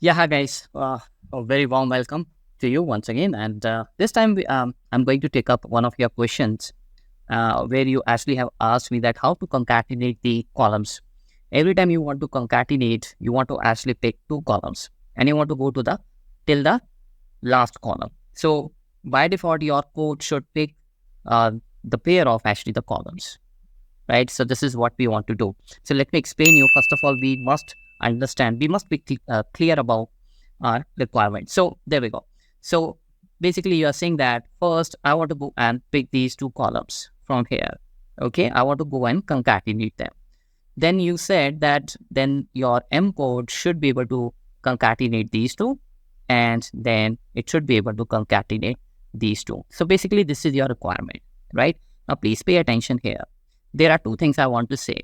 Yeah, hi guys. A very warm welcome to you once again. And this time I'm going to take up one of your questions where you actually have asked me that how to concatenate the columns. Every time you want to concatenate, you want to actually pick two columns and you want to go to the till the last column. So by default, your code should pick uh, the pair of actually the columns, right? So this is what we want to do. So let me explain you. First of all, we must be clear about our requirement. So there we go. So basically you are saying that first I want to go and pick these two columns from here. Okay, I want to go and concatenate them. Then you said that then your M code should be able to concatenate these two, and then it should be able to concatenate these two. So basically this is your requirement, right? Now please pay attention here. There are two things I want to say.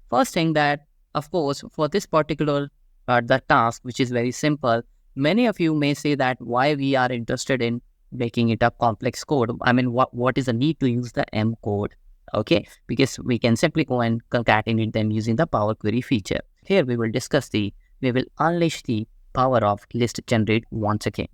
First thing that, of course, for this particular the task, which is very simple, many of you may say that why we are interested in making it a complex code. I mean, what is the need to use the M code? Okay, because we can simply go and concatenate them using the Power Query feature. Here we will unleash the power of list generate once again.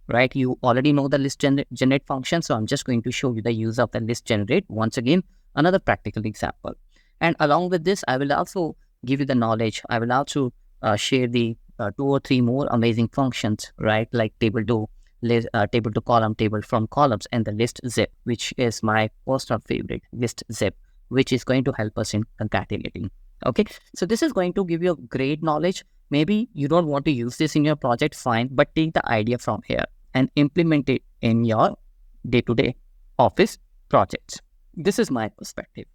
Right, you already know the list generate function, so I'm just going to show you the use of the list generate once again, another practical example. And along with this, I will also give you the knowledge. I will also share the two or three more amazing functions, right? Like table to list, table to column, table from columns, and the list zip, which is my personal favorite, list zip, which is going to help us in concatenating. Okay, so this is going to give you a great knowledge. Maybe you don't want to use this in your project, fine, but take the idea from here and implement it in your day-to-day office projects. This is my perspective,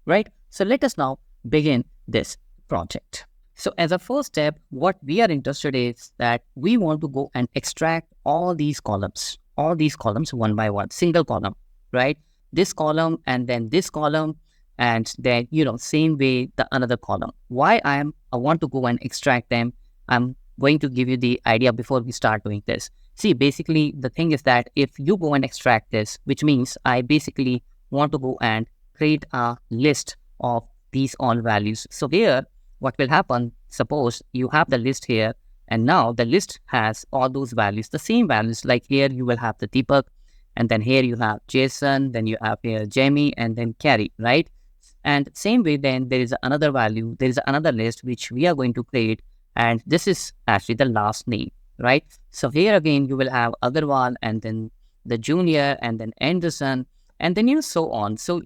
right? So let us now begin this project. So as a first step, what we are interested in is that we want to go and extract all these columns one by one, single column, right? This column and then this column, and then, same way the another column. Why I want to go and extract them, I'm going to give you the idea before we start doing this. See, basically the thing is that if you go and extract this, which means I basically want to go and create a list of these all values. So here, what will happen, suppose you have the list here, and now the list has all those values, the same values. Like here you will have the Deepak, and then here you have Jason, then you have here Jamie, and then Carrie, right? And same way, then there is another value, there is another list which we are going to create, and this is actually the last name, right? So here again, you will have Agarwal, and then the junior, and then Anderson, and then so on. So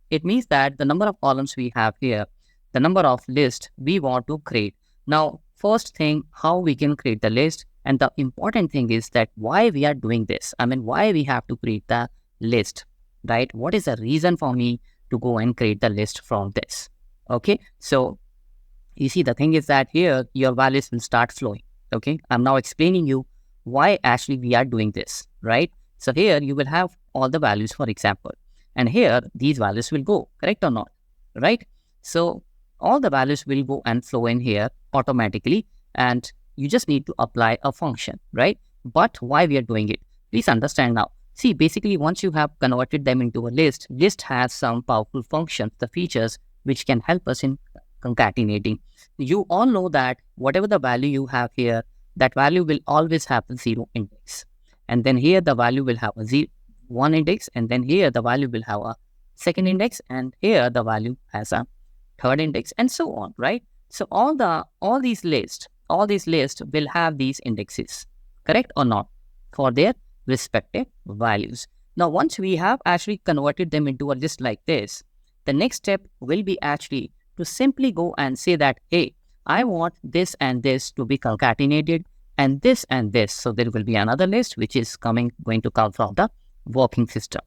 it means that the number of columns we have here, the number of lists we want to create. Now, first thing, how we can create the list, and the important thing is that why we are doing this. I mean, why we have to create the list, right? What is the reason for me to go and create the list from this? Okay, so you see, the thing is that here your values will start flowing. Okay, I'm now explaining you why actually we are doing this, right? So here you will have all the values, for example, and here these values will go, correct or not, right? So all the values will go and flow in here automatically, and you just need to apply a function, right? But why we are doing it, please understand now. See, basically once you have converted them into a list has some powerful functions, the features which can help us in concatenating. You all know that whatever the value you have here, that value will always have a 0 index. And then here the value will have a 1 index, and then here the value will have a second index, and here the value has a third index, and so on, right? So all these lists will have these indexes, correct or not, for their respective values. Now, once we have actually converted them into a list like this, the next step will be actually to simply go and say that, hey, I want this and this to be concatenated, and this and this. So there will be another list which is going to come from the working system,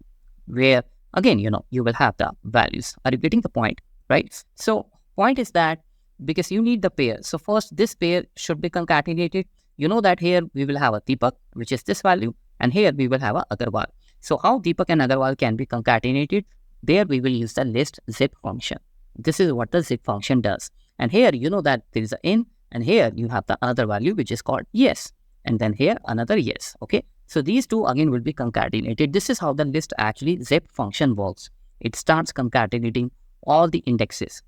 where again, you will have the values. Are you getting the point, right? So point is that because you need the pair. So first, this pair should be concatenated. You know that here we will have a Deepak, which is this value, and here we will have a Agarwal. So how Deepak and Agarwal can be concatenated? There we will use the list zip function. This is what the zip function does. And here you know that there is an in, and here you have the other value which is called yes, and then here another yes. Okay, so these two again will be concatenated. This is how the list actually zip function works. It starts concatenating all the indexes.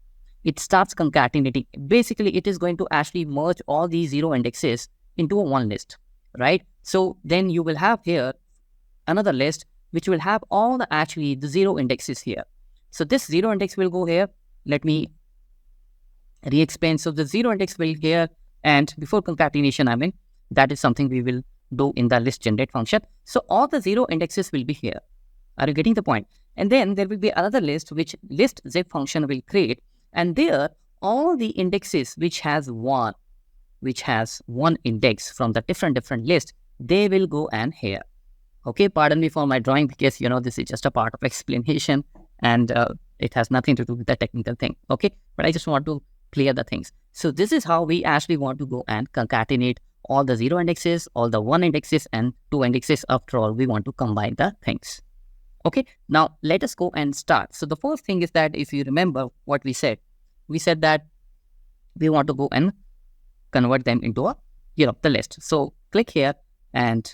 it starts concatenating. Basically, it is going to actually merge all these zero indexes into a one list, right? So then you will have here another list which will have all the zero indexes here. So this zero index will go here. Let me re-explain. So the zero index will here, and before concatenation, I mean, that is something we will do in the list generate function. So all the zero indexes will be here. Are you getting the point? And then there will be another list which list zip function will create, and there all the indexes which has one index from the different list, they will go and here. Okay, pardon me for my drawing because this is just a part of explanation, and it has nothing to do with the technical thing. Okay, but I just want to clear the things. So this is how we actually want to go and concatenate all the zero indexes, all the one indexes, and two indexes. After all, we want to combine the things. Okay, now let us go and start. So the first thing is that if you remember what we said that we want to go and convert them into a the list. So click here and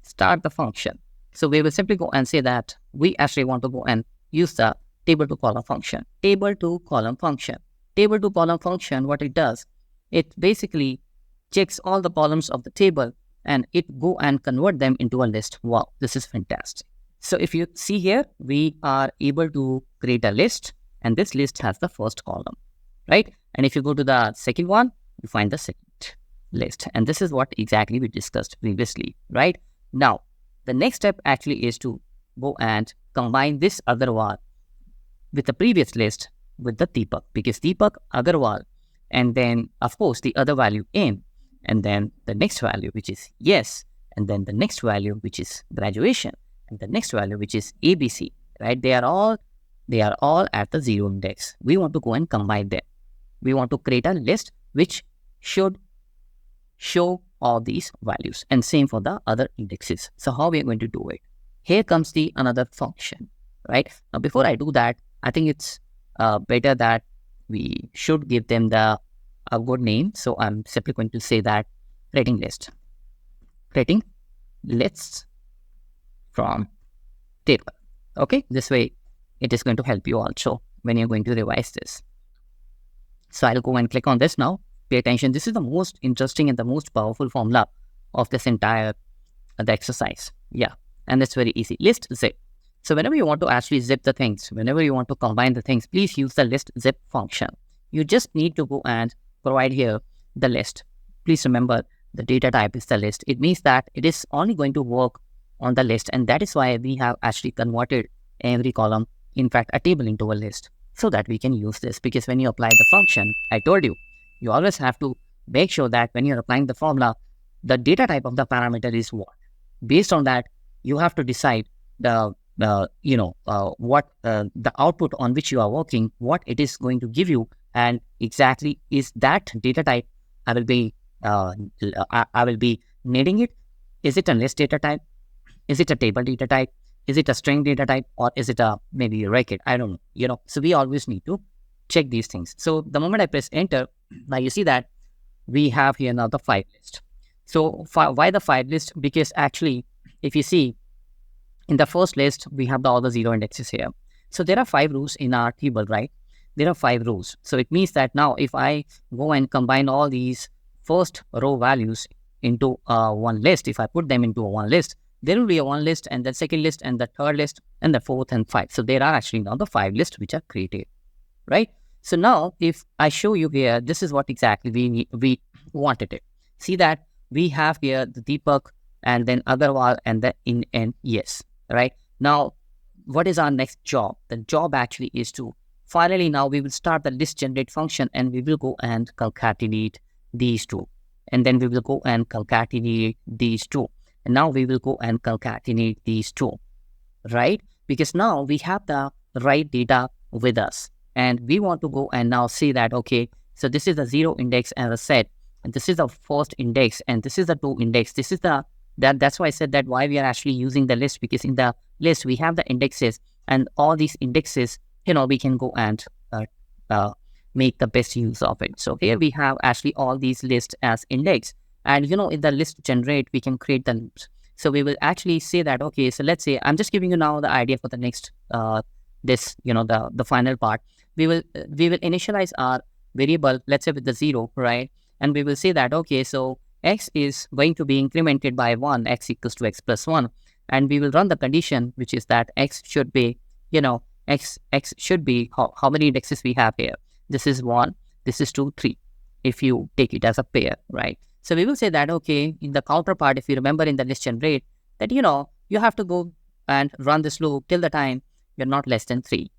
start the function. So we will simply go and say that we actually want to go and use the table to column function. Table to column function. Table to column function, what it does, it basically checks all the columns of the table and it go and convert them into a list. Wow, this is fantastic. So if you see here, we are able to create a list, and this list has the first column, right? And if you go to the second one, you find the second list. And this is what exactly we discussed previously, right? Now, the next step actually is to go and combine this Agarwal with the previous list with the Deepak, because Deepak, Agarwal, and then of course the other value M, and then the next value which is yes, and then the next value which is graduation, and the next value which is ABC, right? They are all at the zero index. We want to go and combine them. We want to create a list which should show all these values, and same for the other indexes. So how we are going to do it? Here comes the another function, right? Now before I do that, I think it's better that we should give them a good name. So I'm simply going to say that creating lists from table. Okay, this way it is going to help you also when you're going to revise this. So I'll go and click on this now. Pay attention. This is the most interesting and the most powerful formula of this entire the exercise. Yeah, and it's very easy. List zip. So whenever you want to actually zip the things, whenever you want to combine the things, please use the list zip function. You just need to go and provide here the list. Please remember the data type is the list. It means that it is only going to work on the list, and that is why we have actually converted every column, in fact a table, into a list, so that we can use this. Because when you apply the function, I told you, you always have to make sure that when you're applying the formula, the data type of the parameter is what. Based on that, you have to decide the output on which you are working, what it is going to give you, and exactly is that data type I will be needing it. Is it a list data type? Is it a table data type? Is it a string data type? Or is it maybe a record? I don't know. So we always need to check these things. So the moment I press enter, now you see that we have here now the 5 list. So why the 5 list? Because actually, if you see in the first list, we have all the zero indexes here. So there are 5 rows in our table, right? There are 5 rows. So it means that now if I go and combine all these first row values into one list, if I put them into one list, there will be a one list, and the second list, and the third list, and the fourth and 5. So there are actually now the 5 lists which are created, right? So now if I show you here, this is what exactly we wanted it. See that we have here the Deepak, and then Agarwal, and the in and yes, right? Now, what is our next job? The job actually is to finally now we will start the list generate function, and we will go and concatenate these two. And then we will go and concatenate these two. And now we will go and concatenate these two, right? Because now we have the right data with us. And we want to go and now see that, okay, so this is the 0 index as I said, and this is the first index, and this is the 2 index. This is that's why I said that why we are actually using the list, because in the list we have the indexes, and all these indexes, we can go and make the best use of it. So here we have actually all these lists as index, and in the list generate, we can create the loops. So we will actually say that, okay, so let's say I'm just giving you now the idea for the next, the final part. we will initialize our variable, let's say with the 0, right? And we will say that, okay, so x is going to be incremented by 1, x equals to x plus 1. And we will run the condition, which is that x should be, x should be, how many indexes we have here? This is 1, this is 2, 3, if you take it as a pair, right? So we will say that, okay, in the counterpart, if you remember in the list generate, that, you have to go and run this loop till the time you're not less than 3,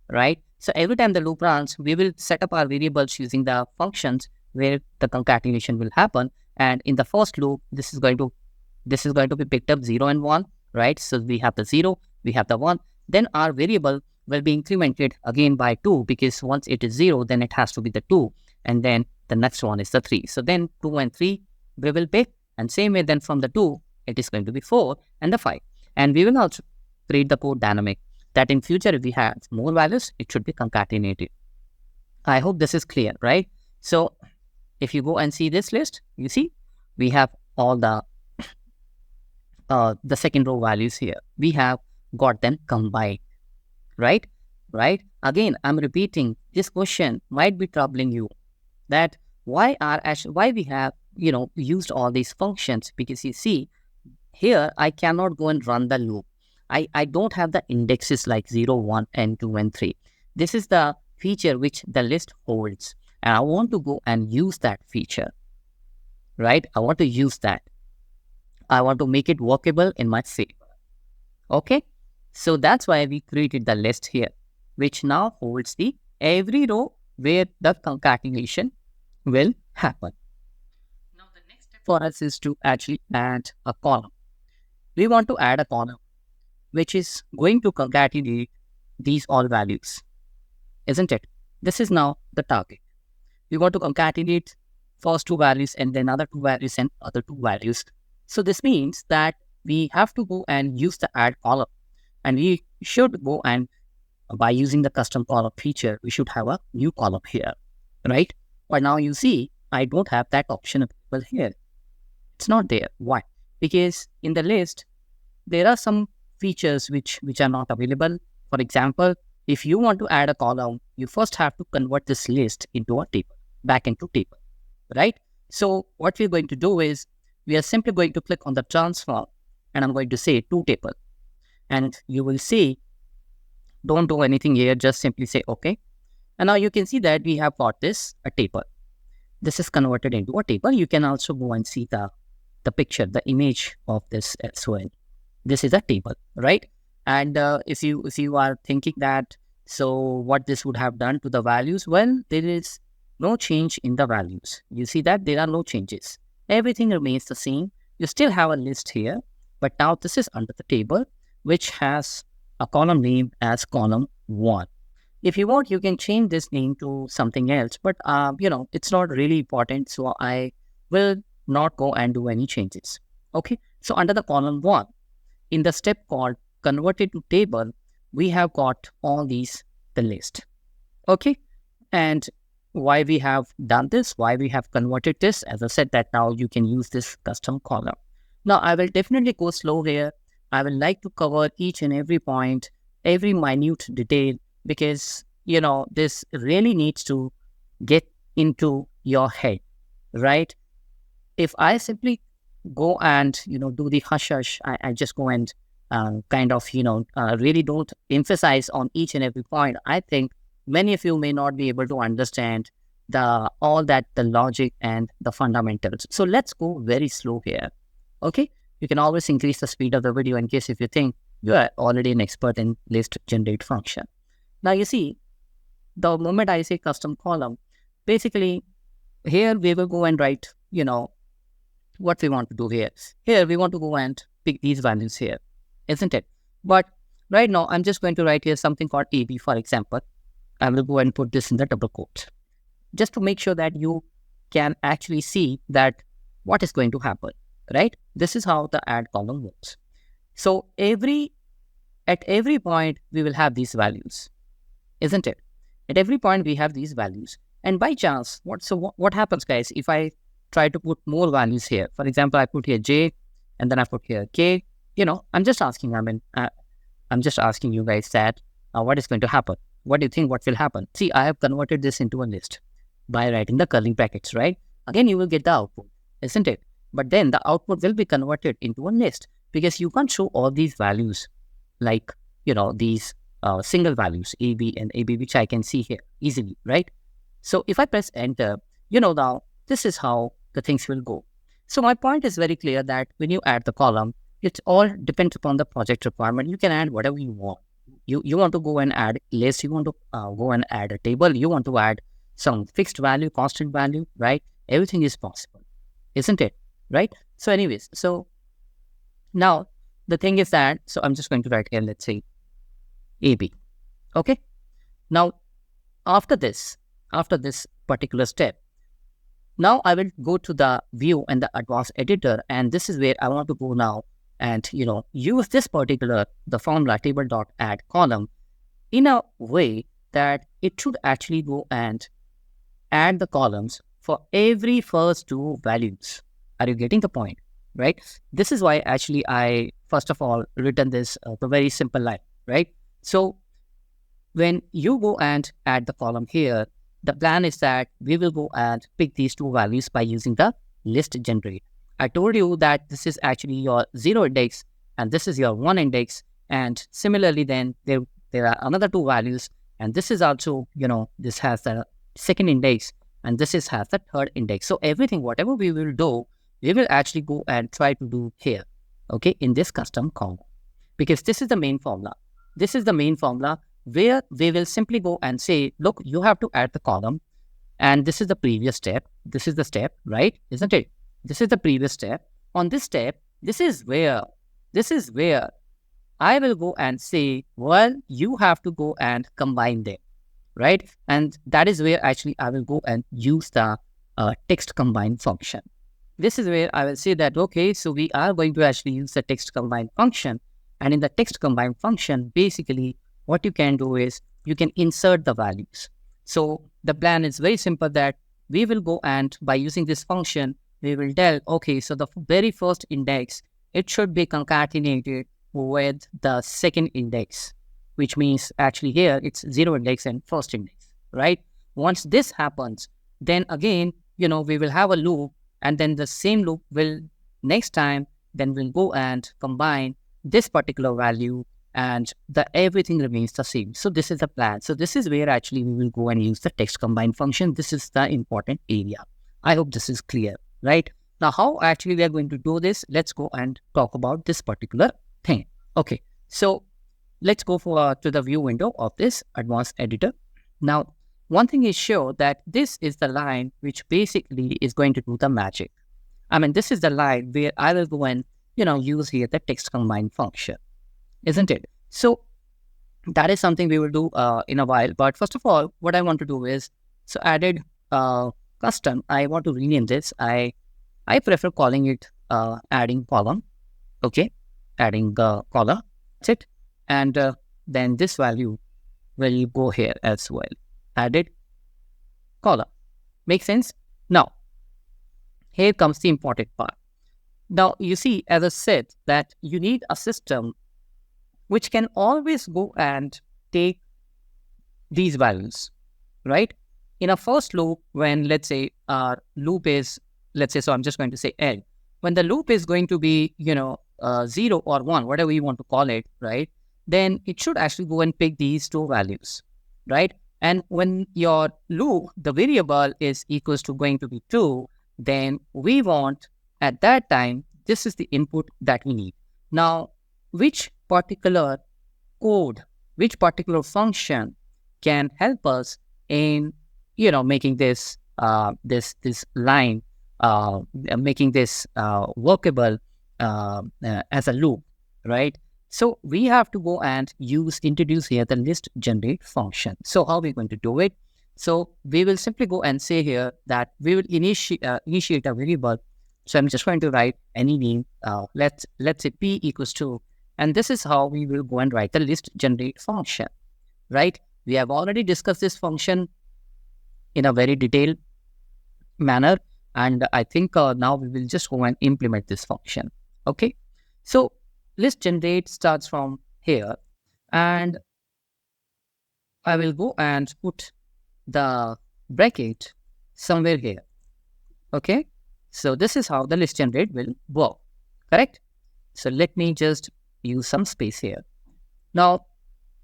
right? So every time the loop runs, we will set up our variables using the functions where the concatenation will happen. And in the first loop, this is going to be picked up 0 and 1, right? So we have the 0, we have the 1. Then our variable will be incremented again by 2, because once it is 0, then it has to be the 2. And then the next one is the 3. So then 2 and 3 we will pick. And same way, then from the 2, it is going to be 4 and the 5. And we will also create the code dynamic that in future, if we have more values, it should be concatenated. I hope this is clear, right? So if you go and see this list, you see we have all the second row values here. We have got them combined, right? Again, I'm repeating, this question might be troubling you, that why we have used all these functions, because you see here I cannot go and run the loop. I don't have the indexes like 0, 1, and 2, and 3. This is the feature which the list holds. And I want to go and use that feature, right? I want to use that. I want to make it workable in my favor. Okay? So that's why we created the list here, which now holds the every row where the concatenation will happen. Now the next step for us is to actually add a column. We want to add a column which is going to concatenate these all values, isn't it? This is now the target. We want to concatenate first 2 values and then other 2 values and other 2 values. So this means that we have to go and use the add column, and we should go and by using the custom column feature, we should have a new column here, right? But now you see, I don't have that option available here. It's not there. Why? Because in the list, there are some features which are not available. For example, if you want to add a column, you first have to convert this list into a table, back into table, right? So what we're going to do is, we are simply going to click on the transform, and I'm going to say to table. And you will see, don't do anything here, just simply say okay. And now you can see that we have got this, a table. This is converted into a table. You can also go and see the picture, the image of this as well. This is a table, right? And if you are thinking that, so what this would have done to the values? Well, there is no change in the values. You see that there are no changes. Everything remains the same. You still have a list here, but now this is under the table, which has a column name as column 1. If you want, you can change this name to something else, but it's not really important. So I will not go and do any changes. Okay. So under the column 1, in the step called converted to table, we have got all these, the list. Okay. And why we have done this, why we have converted this, as I said, that now you can use this custom column. Now I will definitely go slow here. I will like to cover each and every point, every minute detail, because, this really needs to get into your head, right? If I simply go and, do the hush, I just go and really don't emphasize on each and every point, I think many of you may not be able to understand the logic and the fundamentals. So let's go very slow here. Okay. You can always increase the speed of the video in case if you think you are already an expert in list generate function. Now you see, the moment I say custom column, basically here we will go and write, what we want to do here. Here we want to go and pick these values here, isn't it? But right now I'm just going to write here something called AB, for example. I will go and put this in the double quote, just to make sure that you can actually see that what is going to happen, right? This is how the add column works. So at every point, we will have these values, isn't it? At every point, we have these values. And by chance, what happens, guys, if I try to put more values here? For example, I put here J, and then I put here K. I'm just asking, I'm just asking you guys that what is going to happen? what do you think what will happen? See, I have converted this into a list by writing the curly brackets, right? Again, you will get the output, isn't it? But then the output will be converted into a list because you can't show all these values like, these single values, AB and AB, which I can see here easily, right? So if I press enter, now this is how the things will go. So my point is very clear that when you add the column, it all depends upon the project requirement. You can add whatever you want. You want to go and add list, you want to go and add a table, you want to add some fixed value, constant value, right? Everything is possible, isn't it? Right? So anyways, so now the thing is that, so I'm just going to write here, let's say AB. Okay. Now, after this particular step, now I will go to the view and the advanced editor. And this is where I want to go now and, use this particular, the formula table.add column in a way that it should actually go and add the columns for every first two values. Are you getting the point? Right? This is why actually I, first of all, written this the very simple line, right? So when you go and add the column here, the plan is that we will go and pick these two values by using the list generate. I told you that this is actually your 0 index and this is your 1 index. And similarly, then there are another two values. And this is also, this has the second index and this has the third index. So everything, whatever we will do, we will actually go and try to do here, okay, in this custom column. Because this is the main formula. This is the main formula where we will simply go and say, look, you have to add the column. And this is the previous step. This is the step, right? Isn't it? This is the previous step. On this step, this is where I will go and say, well, you have to go and combine them, right? And that is where actually I will go and use the text combine function. This is where I will say that, okay, so we are going to actually use the text combine function. And in the text combine function, basically what you can do is you can insert the values. So the plan is very simple that we will go and by using this function, we will tell, okay, so the very first index, it should be concatenated with the second index, which means actually here it's 0 index and first index, right? Once this happens, then again, we will have a loop and then the same loop will next time, then we'll go and combine this particular value and everything remains the same. So this is the plan. So this is where actually we will go and use the text combine function. This is the important area. I hope this is clear, right? Now, how actually we are going to do this? Let's go and talk about this particular thing. Okay, so let's go to the view window of this advanced editor. Now, one thing is sure that this is the line which basically is going to do the magic. I mean, this is the line where I will go and, use here the text combine function, isn't it? So that is something we will do in a while. But first of all, what I want to do is, so added custom, I want to rename this. I prefer calling it adding column. Okay, adding the column. That's it. And then this value will go here as well. Added column. Make sense? Now, here comes the important part. Now, you see, as I said, that you need a system which can always go and take these values, right? In a first loop, when let's say our loop is, let's say, so I'm just going to say L. When the loop is going to be, 0 or 1, whatever you want to call it, right? Then it should actually go and pick these two values, right? And when your loop, the variable is equals to going to be 2, then we want at that time, this is the input that we need. Now, which particular code, which particular function can help us in, making this this line, making this workable as a loop, right? So we have to go and introduce here the list generate function. So how are we going to do it? So we will simply go and say here that we will initiate a variable. So I'm just going to write any name. Let's say p equals 2. And this is how we will go and write the list generate function, right? We have already discussed this function in a very detailed manner. And I think now we will just go and implement this function. Okay. So list generate starts from here. And I will go and put the bracket somewhere here. Okay. So this is how the list generate will work. Correct. So let me just use some space here. Now,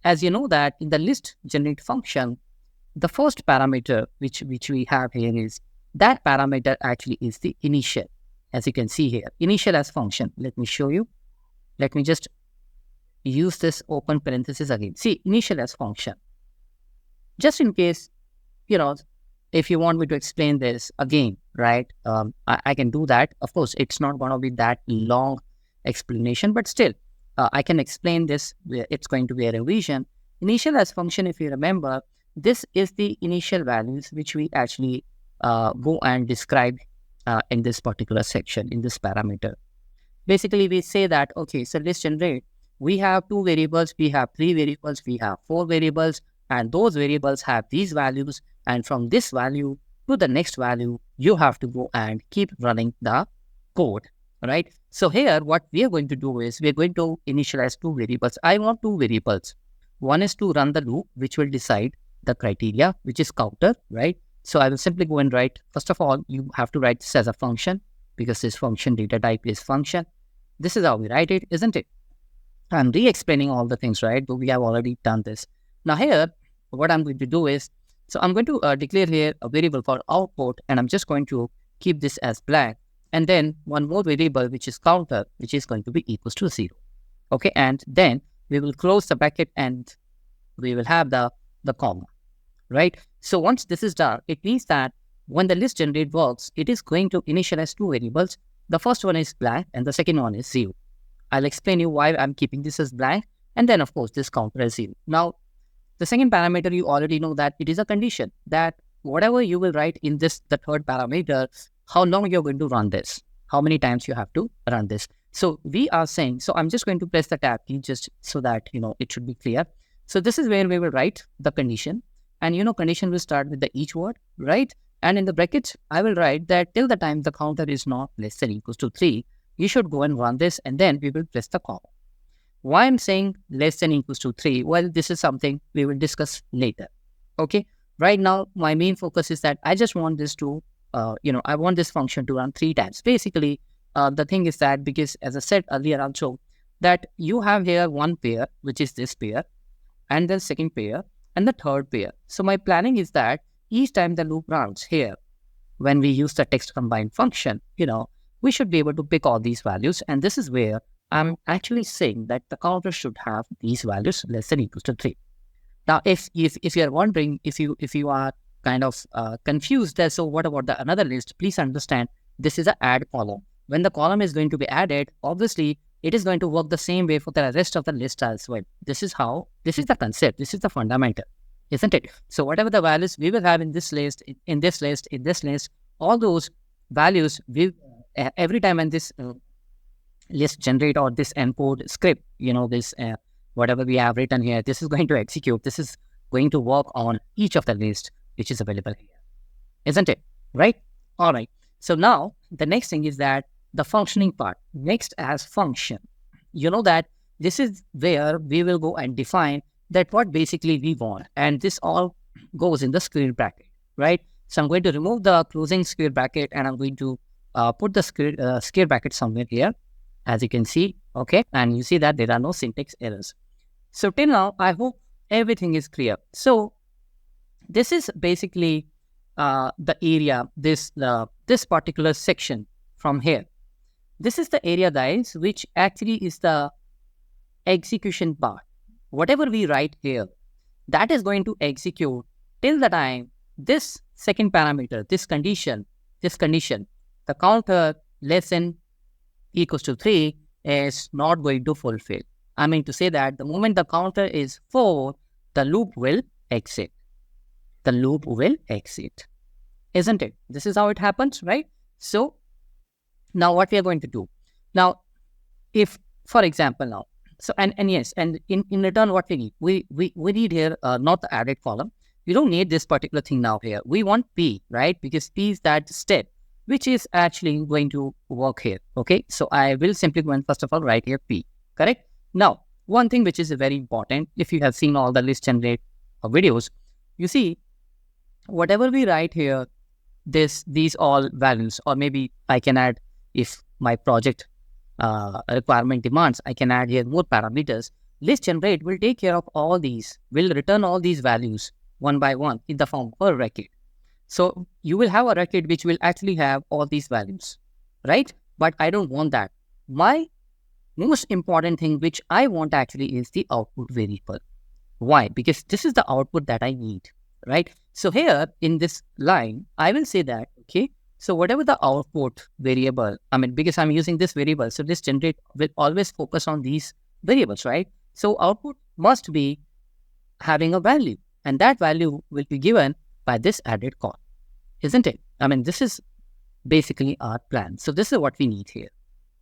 as you know that in the list generate function, the first parameter which we have here is that parameter actually is the initial. As you can see here, initial as function. Let me show you. Let me just use this open parenthesis again. See, initial as function. Just in case, if you want me to explain this again, right? I can do that. Of course, it's not going to be that long explanation, but still, I can explain this. It's going to be a revision. Initial as function, if you remember, this is the initial values which we actually go and describe in this particular section, in this parameter. Basically, we say that, okay, so let's generate. We have 2 variables, we have 3 variables, we have 4 variables, and those variables have these values. And from this value to the next value, you have to go and keep running the code, right? So here, what we are going to do is we're going to initialize 2 variables. I want 2 variables. One is to run the loop, which will decide the criteria, which is counter, right? So I will simply go and write, first of all, you have to write this as a function because this function data type is function. This is how we write it, isn't it? I'm re-explaining all the things, right? But we have already done this. Now here, what I'm going to do is, so I'm going to declare here a variable for output, and I'm just going to keep this as blank. And then one more variable, which is counter, which is going to be equals to 0. Okay, and then we will close the bracket and we will have the comma, right? So once this is done, it means that when the list generate works, it is going to initialize 2 variables. The first one is blank and the second one is 0. I'll explain you why I'm keeping this as blank. And then, of course, this counter is 0. Now, the second parameter, you already know that it is a condition that whatever you will write in this, the third parameter, how long you're going to run this, how many times you have to run this. So we are saying, so I'm just going to press the tab key just so that, it should be clear. So this is where we will write the condition. And, condition will start with the each word, right? And in the bracket, I will write that till the time the counter is not less than equals to 3, you should go and run this, and then we will press the comma. Why I'm saying less than equals to 3? Well, this is something we will discuss later. Okay. Right now, my main focus is that I just want this to, I want this function to run 3 times. Basically, the thing is that because as I said earlier also, that you have here one pair, which is this pair, and then second pair, and the third pair. So my planning is that each time the loop runs here, when we use the text combine function, we should be able to pick all these values. And this is where I'm actually saying that the counter should have these values less than equals to 3. Now, if you're wondering, if you are kind of confused as so what about the another list, please understand this is an add column. When the column is going to be added, obviously it is going to work the same way for the rest of the list as well. This is the concept, this is the fundamental, isn't it? So whatever the values we will have in this list, all those values will every time when this list generate or this encode script, this whatever we have written here, this is going to execute. This is going to work on each of the list which is available here, isn't it? Right? All right. So now the next thing is that the functioning part. Next as function, that this is where we will go and define that what basically we want, and this all goes in the square bracket, right? So I'm going to remove the closing square bracket and I'm going to put the square bracket somewhere here, as you can see, okay? And you see that there are no syntax errors. So till now, I hope everything is clear. So this is basically the area, this particular section from here. This is the area, guys, which actually is the execution part. Whatever we write here, that is going to execute till the time this second parameter, this condition, the counter less than equals to 3 is not going to fulfill. I mean to say that the moment the counter is 4, the loop will exit. The loop will exit, isn't it? This is how it happens, right? So now what we are going to do. Now, if, for example, now, so, and yes, and in return, what we need? We need here not the added column. We don't need this particular thing now here. We want P, right? Because P is that step, which is actually going to work here, okay? So I will simply go and first of all write here P, correct? Now, one thing which is very important, if you have seen all the list generate, videos, you see, whatever we write here, these all values, or maybe I can add, if my project requirement demands, I can add here more parameters. List generate will take care of all these, will return all these values one by one in the form of a record. So you will have a record which will actually have all these values, right? But I don't want that. My most important thing which I want actually is the output variable. Why? Because this is the output that I need, right? So here in this line, I will say that, okay, so whatever the output variable, I mean, because I'm using this variable, so this generate will always focus on these variables, right? So output must be having a value, and that value will be given by this added column, isn't it? I mean, this is basically our plan. So this is what we need here,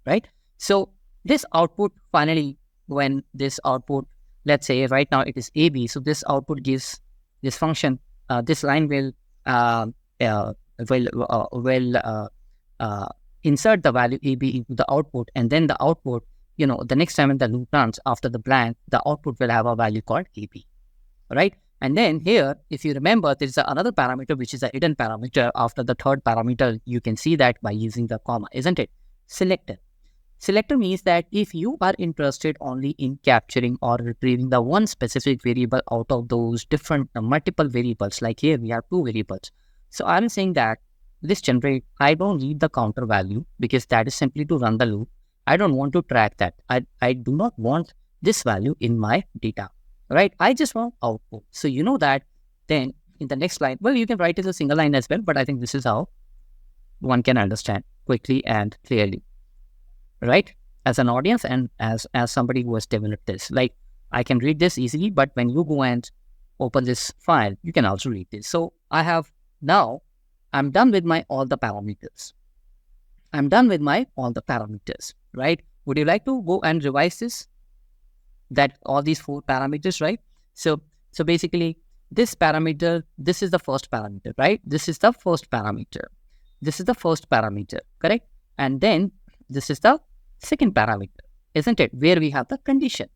right? So this output finally, when this output, let's say right now it is AB, so this output gives this function, this line will insert the value AB into the output, and then the output, the next time when the loop runs after the blank, the output will have a value called AB, right? And then here, if you remember, there's another parameter which is a hidden parameter after the third parameter. You can see that by using the comma, isn't it? Selector. Selector means that if you are interested only in capturing or retrieving the one specific variable out of those different multiple variables, like here we have two variables. So I'm saying that list generate, I don't need the counter value because that is simply to run the loop. I don't want to track that. I do not want this value in my data, right? I just want output. So you know that then in the next line, well, you can write it as a single line as well, but I think this is how one can understand quickly and clearly, right? As an audience and as somebody who has developed this, like I can read this easily, but when you go and open this file, you can also read this. So I'm done with my all the parameters. Right? Would you like to go and revise this? That all these four parameters, right? So basically this parameter, this is the first parameter, right? This is the first parameter, correct? And then this is the second parameter, isn't it? Where we have the condition.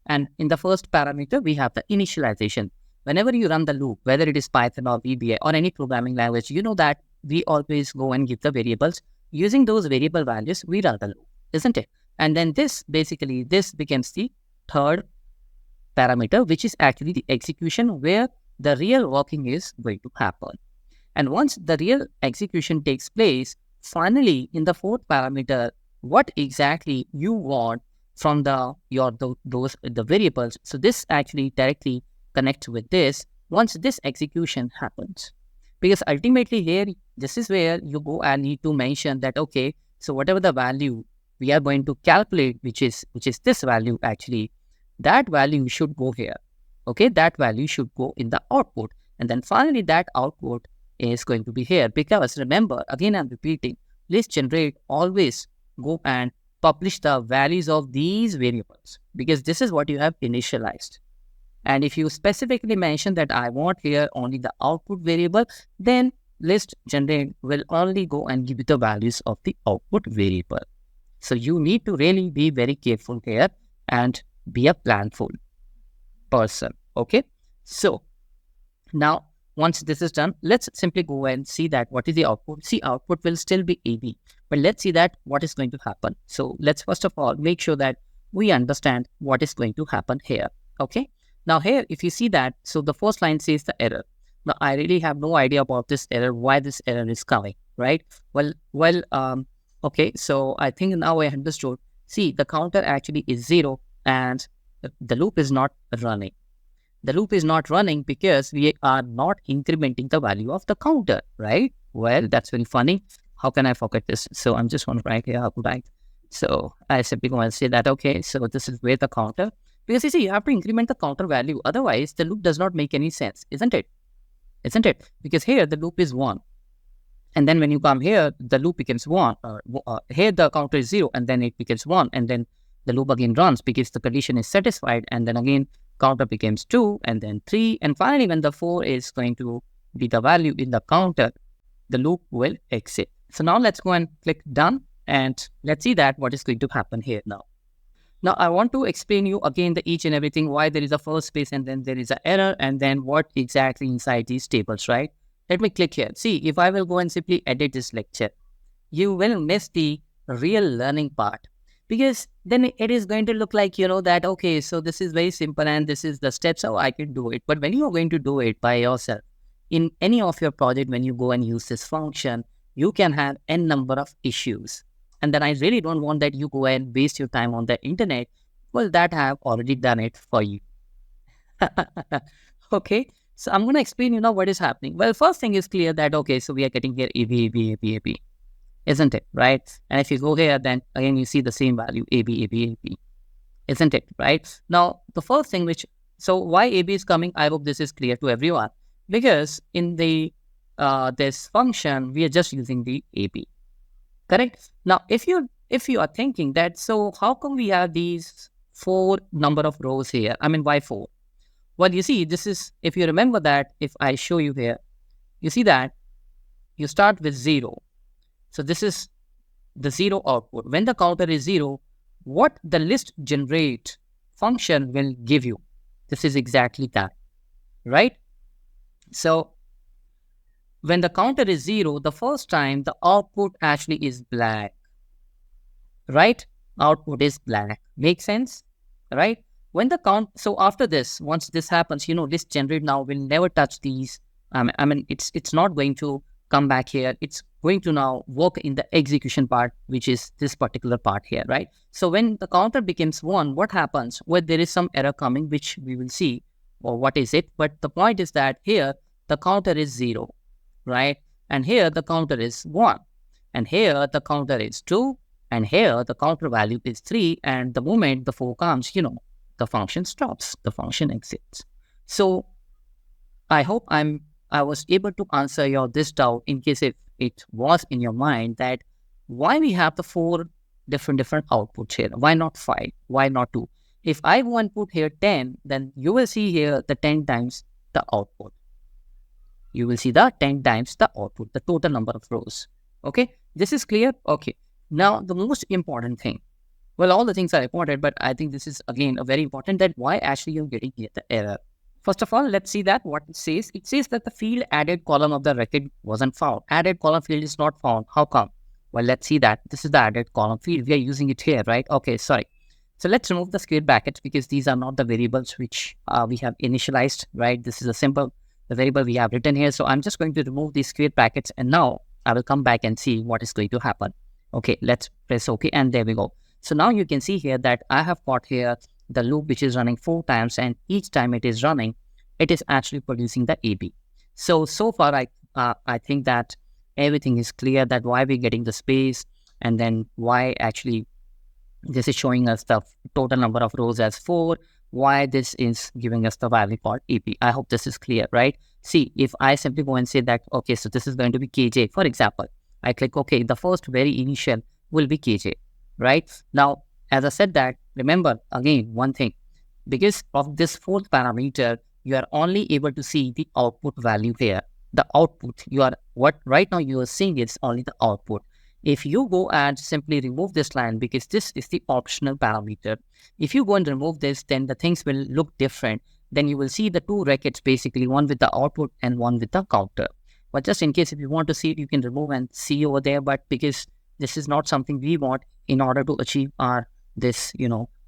And in the first parameter, we have the initialization. Whenever you run the loop, whether it is Python or VBA or any programming language, you know that we always go and give the variables. Using those variable values, we run the loop, isn't it? And then this becomes the third parameter, which is actually the execution where the real working is going to happen. And once the real execution takes place, finally in the fourth parameter, what exactly you want from the variables. So this actually directly connects with this once this execution happens. Because ultimately here, this is where you go and need to mention that, okay, so whatever the value we are going to calculate, which is this value actually, that value should go here. Okay, that value should go in the output. And then finally that output is going to be here. Because remember, again, I'm repeating, list generate always go and publish the values of these variables because this is what you have initialized. And if you specifically mention that I want here only the output variable, then list generate will only go and give you the values of the output variable. So you need to really be very careful here and be a planful person. Okay. So now once this is done, let's simply go and see that what is the output. See, output will still be AB, but let's see that what is going to happen. So let's first of all make sure that we understand what is going to happen here. Okay. Now here, if you see that, so the first line says the error. Now I really have no idea about this error, why this error is coming, right? Okay. So I think now I understood. See, the counter actually is 0 and the loop is not running. The loop is not running because we are not incrementing the value of the counter, right? Well, that's very funny. How can I forget this? So I'm just going to write here, how to write. So I simply go and say that, okay, so this is where the counter, because you see, you have to increment the counter value. Otherwise, the loop does not make any sense, isn't it? Because here the loop is 1. And then when you come here, the loop becomes 1. Here the counter is 0 and then it becomes 1. And then the loop again runs because the condition is satisfied. And then again, counter becomes 2 and then 3. And finally, when the 4 is going to be the value in the counter, the loop will exit. So now let's go and click done. And let's see that what is going to happen here now. Now I want to explain you again the each and everything, why there is a first space and then there is an error and then what exactly inside these tables, right? Let me click here. See, if I will go and simply edit this lecture, you will miss the real learning part, because then it is going to look like, that, okay, so this is very simple and this is the steps how I can do it. But when you are going to do it by yourself in any of your project, when you go and use this function, you can have n number of issues. And then I really don't want that you go and waste your time on the internet. Well, that I have already done it for you. Okay. So I'm going to explain, what is happening. Well, first thing is clear that, okay, so we are getting here AB, AB, AB, AB, isn't it? Right. And if you go here, then again, you see the same value, AB, AB, AB, isn't it? Right. Now, the first thing so why AB is coming, I hope this is clear to everyone, because in the, this function, we are just using the AB. Correct. Now, if you are thinking that, so how come we have these 4 number of rows here? I mean, why 4? Well, you see, this is, if you remember that, if I show you here, you see that you start with 0. So this is the 0 output. When the counter is 0, what the list generate function will give you. This is exactly that, right? So when the counter is 0, the first time the output actually is black, right? Output is black. Make sense, right? When the so after this, once this happens, list generate now will never touch these. I mean, it's not going to come back here. It's going to now work in the execution part, which is this particular part here, right? So when the counter becomes 1, what happens? Well, there is some error coming, which we will see, or what is it? But the point is that here the counter is 0, right? And here the counter is 1, and here the counter is 2, and here the counter value is 3. And the moment the 4 comes, the function stops, the function exits. So I hope I was able to answer your this doubt, in case if it was in your mind, that why we have the 4 different outputs here. Why not 5? Why not 2? If I go and put here 10, then you will see here the 10 times the output. You will see the 10 times the output, the total number of rows. Okay, this is clear? Okay. Now, the most important thing. Well, all the things are important, but I think this is, again, a very important, that why actually you're getting here the error. First of all, let's see that what it says. It says that the field added column of the record wasn't found. Added column field is not found. How come? Well, let's see that. This is the added column field. We are using it here, right? Okay, sorry. So let's remove the square brackets, because these are not the variables which we have initialized, right? This is the variable we have written here. So I'm just going to remove these square brackets, and now I will come back and see what is going to happen. Okay, let's press OK, and there we go. So now you can see here that I have got here the loop which is running 4 times, and each time it is running, it is actually producing the AB. So far I think that everything is clear, that why we're getting the space, and then why actually this is showing us the total number of rows as 4, why this is giving us the value called AB. I hope this is clear, right? See, if I simply go and say that, okay, so this is going to be KJ, for example, I click OK, the first very initial will be KJ, right? Now, as I said that, remember again one thing, because of this 4th parameter, you are only able to see the output value here. The output, what right now you are seeing is only the output. If you go and simply remove this line, because this is the optional parameter, if you go and remove this, then the things will look different. Then you will see the 2 records, basically one with the output and one with the counter. But just in case if you want to see it, you can remove and see over there. But because this is not something we want in order to achieve our this,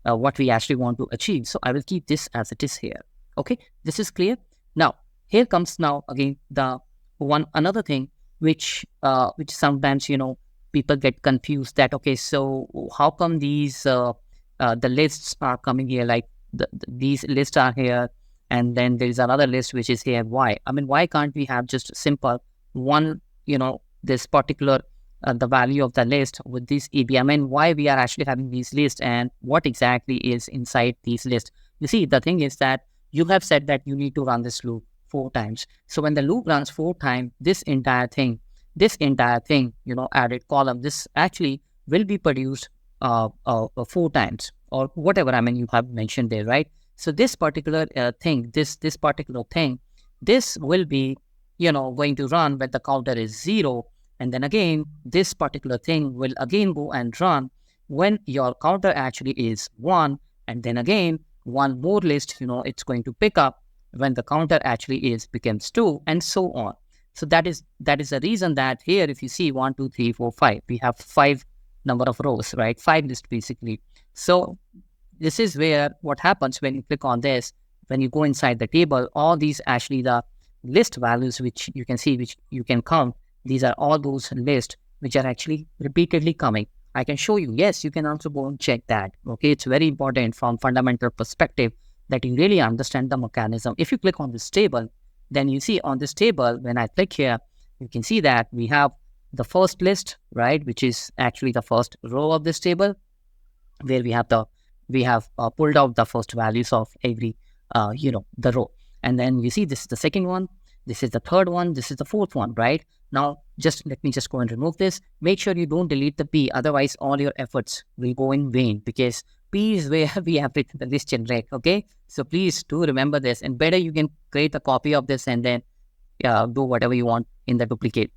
what we actually want to achieve. So I will keep this as it is here. Okay, this is clear. Now, here comes now again the another thing which sometimes, people get confused, that, okay, so how come these, the lists are coming here, like these lists are here, and then there is another list which is here. Why? I mean, why can't we have just simple one, this particular, the value of the list with this AB? I mean, why we are actually having these lists, and what exactly is inside these lists? You see, the thing is that you have said that you need to run this loop 4 times. So when the loop runs 4 times, this entire thing, added column, this actually will be produced 4 times, or whatever, I mean, you have mentioned there, right? So this particular thing, this particular thing, this will be, going to run when the counter is 0. And then again, this particular thing will again go and run when your counter actually is 1, and then again, one more list, it's going to pick up when the counter actually becomes 2, and so on. So that is the reason that here, if you see 1, 2, 3, 4, 5, we have 5 number of rows, right? 5 lists basically. So this is where what happens when you click on this, when you go inside the table, all these actually the list values which you can see, which you can count, these are all those lists which are actually repeatedly coming. I can show you. Yes, you can also go and check that. Okay, it's very important from fundamental perspective that you really understand the mechanism. If you click on this table, then you see on this table, when I click here, you can see that we have the first list, right, which is actually the first row of this table, where we have pulled out the first values of every the row. And then you see this is the second one, this is the third one, this is the fourth one, right? Now just let me just go and remove this. Make sure you don't delete the P, otherwise all your efforts will go in vain, because P is where we have written the list generate. Okay, so please do remember this, and better you can create a copy of this and then do whatever you want in the duplicate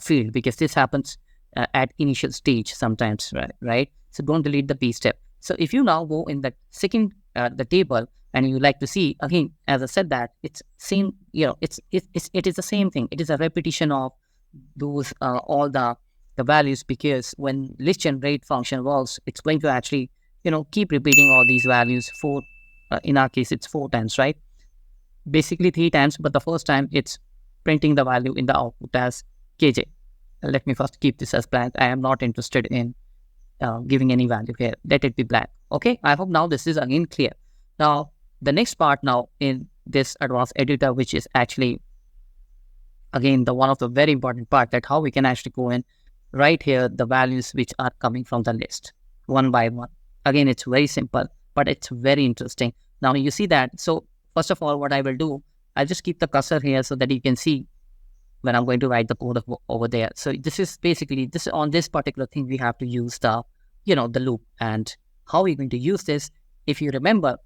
field, because this happens at initial stage sometimes, right? So don't delete the P step. So if you now go in the second the table, and you like to see again, as I said, that it's same, it is the same thing. It is a repetition of those all the values, because when list generate function works, it's going to actually keep repeating all these values for in our case it's 4 times, right? Basically 3 times, but the first time it's printing the value in the output as kj. Let me first keep this as blank. I am not interested in giving any value here. Let it be blank. Okay, I hope now this is again clear. Now the next part now in this advanced editor, which is actually again the one of the very important part, that how we can actually go and write here the values which are coming from the list one by one. Again, it's very simple, but it's very interesting. Now you see that. So first of all, what I will do, I'll just keep the cursor here so that you can see when I'm going to write the code over there. So this is basically this on this particular thing, we have to use the the loop. And how we're going to use this, if you remember,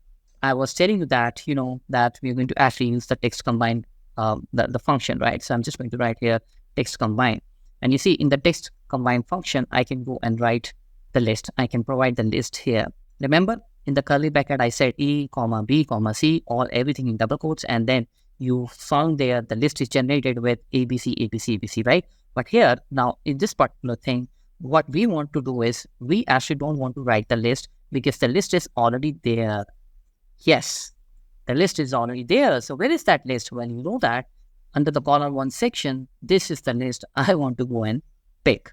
I was telling you that that we're going to actually use the text combine the function, right? So I'm just going to write here text combine, and you see in the text combine function, I can go and write the list. I can provide the list here. Remember, in the curly bracket, I said E, comma, B, comma, C, all everything in double quotes, and then you found there the list is generated with ABC, ABC, ABC, right? But here, now in this particular thing, what we want to do is, we actually don't want to write the list, because the list is already there. Yes, the list is already there. So where is that list? Well, you know that under the column 1 section, this is the list I want to go and pick.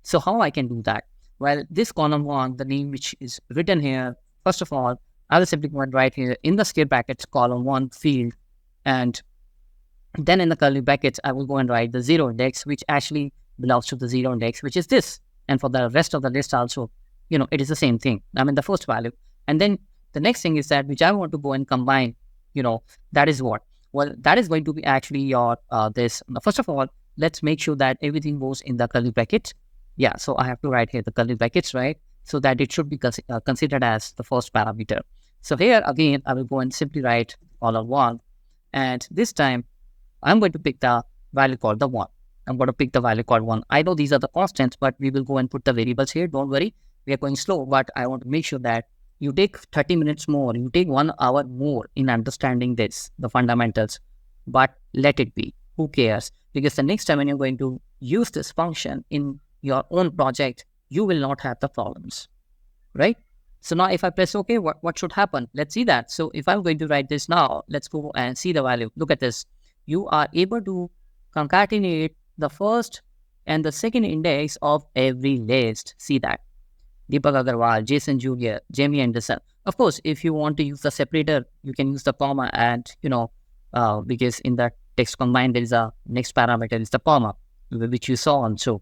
So how I can do that? Well, this column 1, the name which is written here, first of all, I will simply go and write here in the square brackets column 1 field, and then in the curly brackets, I will go and write the 0 index, which actually belongs to the 0 index, which is this. And for the rest of the list also, it is the same thing. I mean, the first value. And then the next thing is that which I want to go and combine, that is what? Well, that is going to be actually your this. First of all, let's make sure that everything goes in the curly brackets. Yeah, so I have to write here the curly brackets, right? So that it should be considered as the first parameter. So here again, I will go and simply write column 1. And this time, I'm going to pick the value called the 1. I'm going to pick the value called 1. I know these are the constants, but we will go and put the variables here. Don't worry. We are going slow, but I want to make sure that you take 30 minutes more, you take 1 hour more in understanding this, the fundamentals, but let it be. Who cares? Because the next time when you're going to use this function in your own project, you will not have the problems, right? So now if I press OK, what should happen? Let's see that. So if I'm going to write this now, let's go and see the value. Look at this. You are able to concatenate the first and the second index of every list. See that. Deepak Agarwal, Jason Julia, Jamie Anderson. Of course, if you want to use the separator, you can use the comma, and because in the text combine there is a next parameter is the comma, which you saw on. So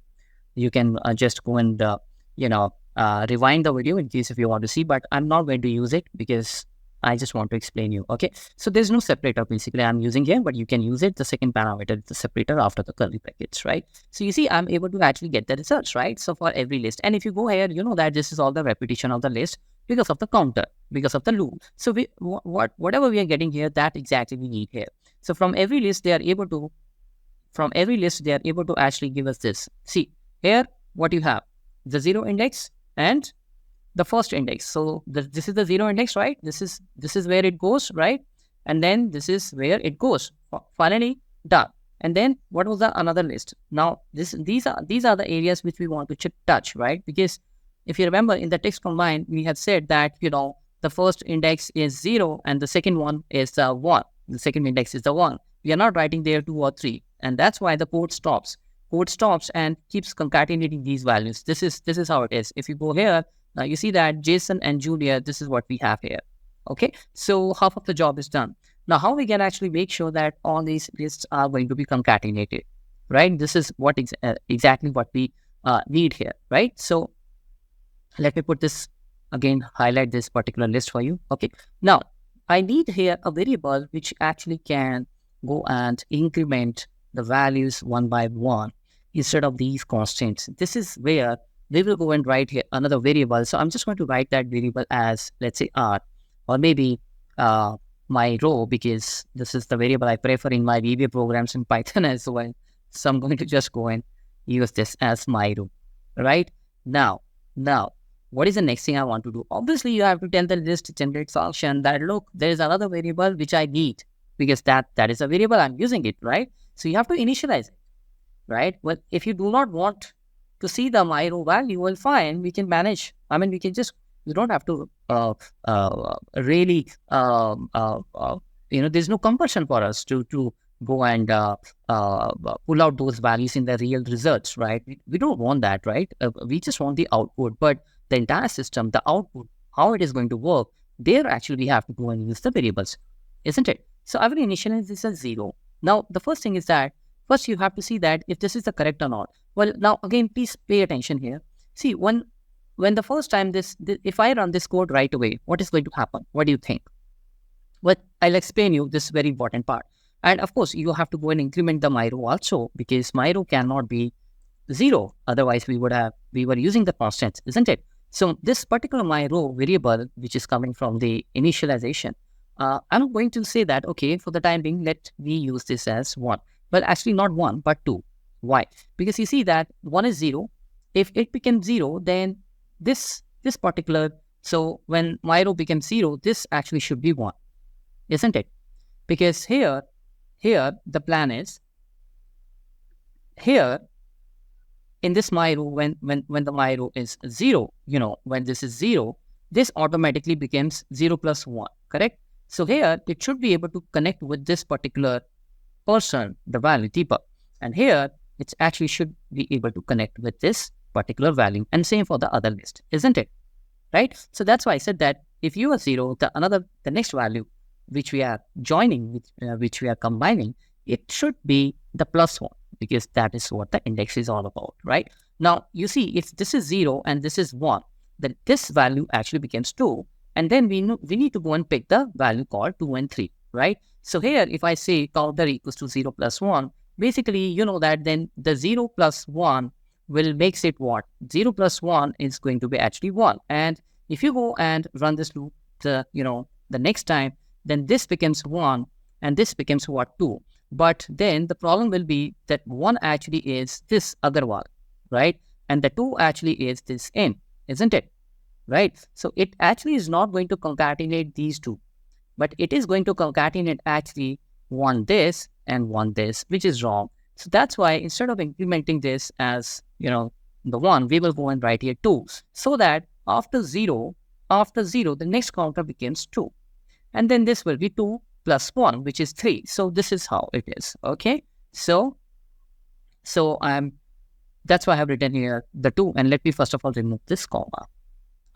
you can just go and rewind the video in case if you want to see, but I'm not going to use it because I just want to explain you. Okay, so there's no separator basically I'm using here, but you can use it. The second parameter is the separator after the curly brackets, right? So you see, I'm able to actually get the results, right? So for every list, and if you go here, you know that this is all the repetition of the list because of the counter, because of the loop. So whatever we are getting here, that exactly we need here. So from every list, they are able to actually give us this. See here, what you have. the 0 index and the first index. So this is the 0 index, right? This is where it goes, right? And then this is where it goes. Finally, done. And then what was the another list? Now these are the areas which we want to touch, right? Because if you remember in the text combine, we have said that the first index is 0 and the second one is 1. The second index is the 1. We are not writing there 2 or 3, and that's why the code stops. Code stops and keeps concatenating these values. This is how it is. If you go here, now you see that Jason and Julia, this is what we have here. Okay, so half of the job is done. Now, how we can actually make sure that all these lists are going to be concatenated, right? This is what exactly what we need here, right? So let me put this again, highlight this particular list for you. Okay, now I need here a variable which actually can go and increment the values one by one instead of these constants. This is where we will go and write here another variable. So I'm just going to write that variable as, let's say, R, or maybe my row, because this is the variable I prefer in my VBA programs in Python as well. So I'm going to just go and use this as my row, right? Now, what is the next thing I want to do? Obviously, you have to tell the list generate function that, look, there is another variable which I need, because that is a variable, I'm using it, right? So you have to initialize it, right? Well, if you do not want to see the my row value, well, fine, we can manage. I mean, you don't have to really, there's no compulsion for us to go and pull out those values in the real results, right? We don't want that, right? We just want the output, but the entire system, the output, how it is going to work, there actually we have to go and use the variables, isn't it? So I will initialize this as 0. Now, the first thing is that first you have to see that if this is the correct or not. Well, now again, please pay attention here. See, when the first time if I run this code right away, what is going to happen? What do you think? Well, I'll explain you this very important part. And of course, you have to go and increment the my row also, because my row cannot be 0. Otherwise, we were using the constants, isn't it? So this particular my row variable, which is coming from the initialization, I'm going to say that, okay, for the time being, let me use this as 1. But actually not 1, but 2. Why? Because you see that 1 is 0. If it becomes 0, then this particular, so when my row becomes 0, this actually should be 1, isn't it? Because here the plan is, here in this my row, when the my row is 0, when this is 0, this automatically becomes 0 plus 1, correct? So here it should be able to connect with this particular person, the value Deepak, and here it actually should be able to connect with this particular value, and same for the other list, isn't it? Right? So that's why I said that if you are 0, the next value which we are joining, which we are combining, it should be the plus 1, because that is what the index is all about, right? Now, you see, if this is 0 and this is 1, then this value actually becomes 2, and then we need to go and pick the value called 2 and 3, right? So here, if I say counter equals to 0 plus 1, basically, you know that then the 0 plus 1 will makes it what? 0 plus 1 is going to be actually 1. And if you go and run this loop, the next time, then this becomes 1 and this becomes what? 2. But then the problem will be that 1 actually is this other one, right? And the 2 actually is this n, isn't it? Right? So it actually is not going to concatenate these two, but it is going to concatenate actually one this and one this, which is wrong. So that's why instead of incrementing this as, the 1, we will go and write here 2, so that after 0, the next counter becomes 2. And then this will be 2 plus 1, which is 3. So this is how it is, okay? So that's why I have written here the 2. And let me first of all remove this comma.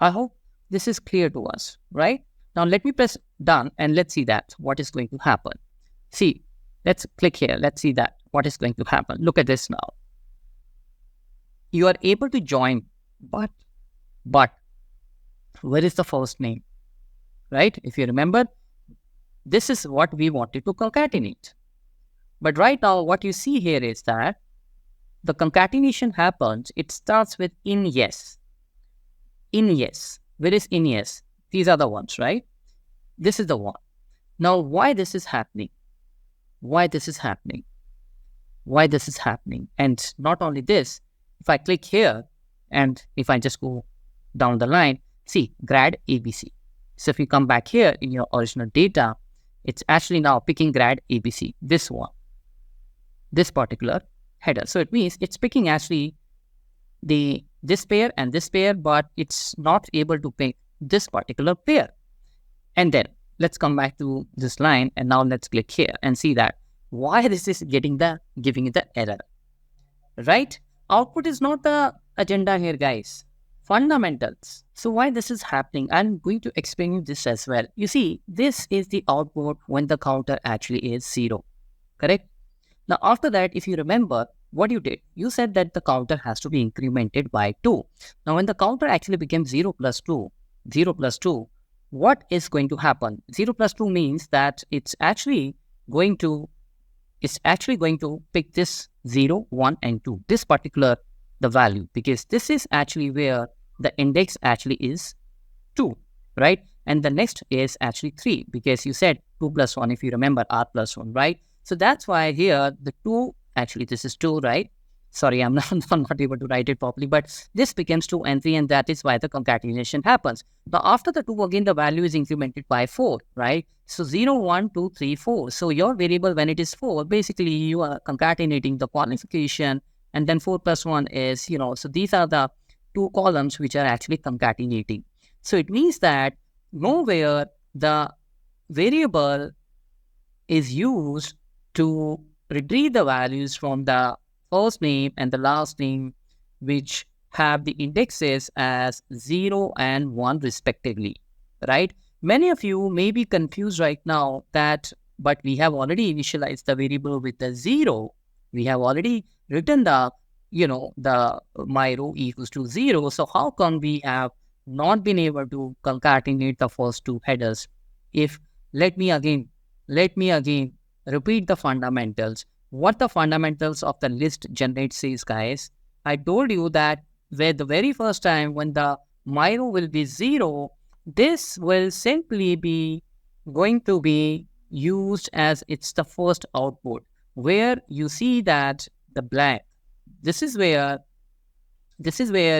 I hope this is clear to us, right? Now let me press done and let's see that what is going to happen. See, let's click here. Let's see that what is going to happen. Look at this now. You are able to join, but where is the first name, right? If you remember, this is what we wanted to concatenate. But right now, what you see here is that the concatenation happens, it starts with in yes. In yes. Where is in yes? These are the ones, right? This is the one. Now, why this is happening? Why this is happening? Why this is happening? And not only this, if I click here And if I just go down the line, see grad ABC. So if you come back here in your original data, it's actually now picking grad ABC, this one, this particular header. So it means it's picking actually this pair and this pair, but it's not able to pick this particular pair. And then let's come back to this line, and now let's click here and see that why this is giving it the error, right? Output is not the agenda here, guys. Fundamentals. So why this is happening, I'm going to explain you this as well. You see, this is the output when the counter actually is 0, correct? Now, after that, if you remember what you did, you said that the counter has to be incremented by 2. Now, when the counter actually becomes 0 plus 2, what is going to happen? 0 plus 2 means that it's actually going to pick this 0, 1, and 2, this particular, the value, because this is actually where the index actually is 2, right? And the next is actually 3, because you said 2 plus 1, if you remember, r plus 1, right? So that's why here the 2, actually this is 2, right? Sorry, I'm not able to write it properly, but this becomes 2 and 3, and that is why the concatenation happens. Now, after the 2, again, the value is incremented by 4, right? So 0, 1, 2, 3, 4. So your variable, when it is 4, basically you are concatenating the qualification, and then 4 plus 1 is, so these are the 2 columns which are actually concatenating. So it means that nowhere the variable is used to retrieve the values from the first name and the last name, which have the indexes as 0 and 1 respectively, right? Many of you may be confused right now but we have already initialized the variable with the 0. We have already written the my row equals to 0. So how come we have not been able to concatenate the first 2 headers? Let me again repeat the fundamentals. What the fundamentals of the list generate says, guys, I told you that where the very first time when the my row will be 0, this will simply be going to be used as it's the first output, where you see that the blank. This is where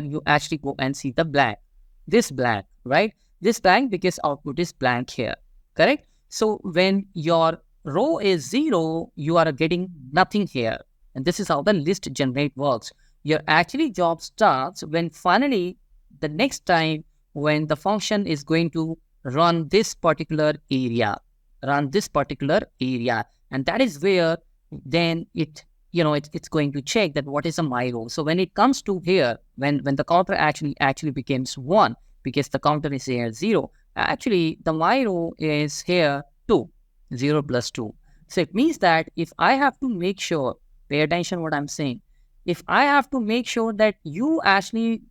you actually go and see the blank. This blank, right? This blank, because output is blank here, correct? So when your row is 0, you are getting nothing here. And this is how the list generate works. Your actually job starts when finally the next time when the function is going to run this particular area. And that is where then it's going to check that what is a my row. So when it comes to here, when the counter actually becomes 1, because the counter is here 0, actually the my row is here 2. 0 plus 2. So it means that if I have to make sure, pay attention what I'm saying, if I have to make sure that you actually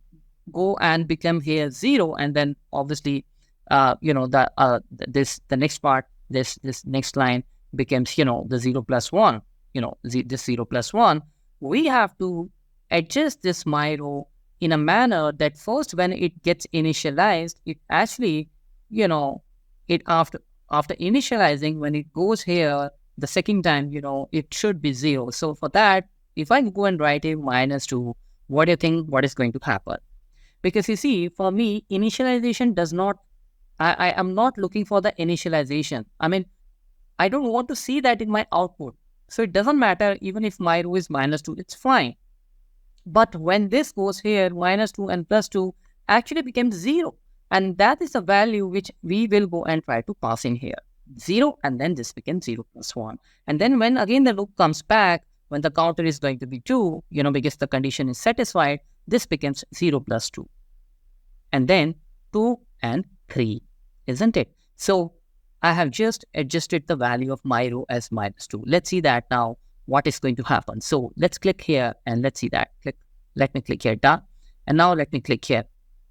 go and become here 0, and then obviously the next part, this next line becomes the 0 plus 1, this 0 plus 1, we have to adjust this my row in a manner that first when it gets initialized, it actually it after initializing, when it goes here the second time, it should be 0. So for that, if I go and write a -2, what do you think what is going to happen? Because you see, for me, initialization does not, I am not looking for the initialization. I mean, I don't want to see that in my output. So it doesn't matter even if my row is -2, it's fine. But when this goes here, -2 and +2 actually becomes 0. And that is the value which we will go and try to pass in here. 0, and then this becomes 0 plus 1. And then when again the loop comes back, when the counter is going to be 2, because the condition is satisfied, this becomes 0 plus 2. And then 2 and 3, isn't it? So I have just adjusted the value of my row as -2. Let's see that now, what is going to happen. So let's click here and let's see that. Let me click here, done. And now let me click here.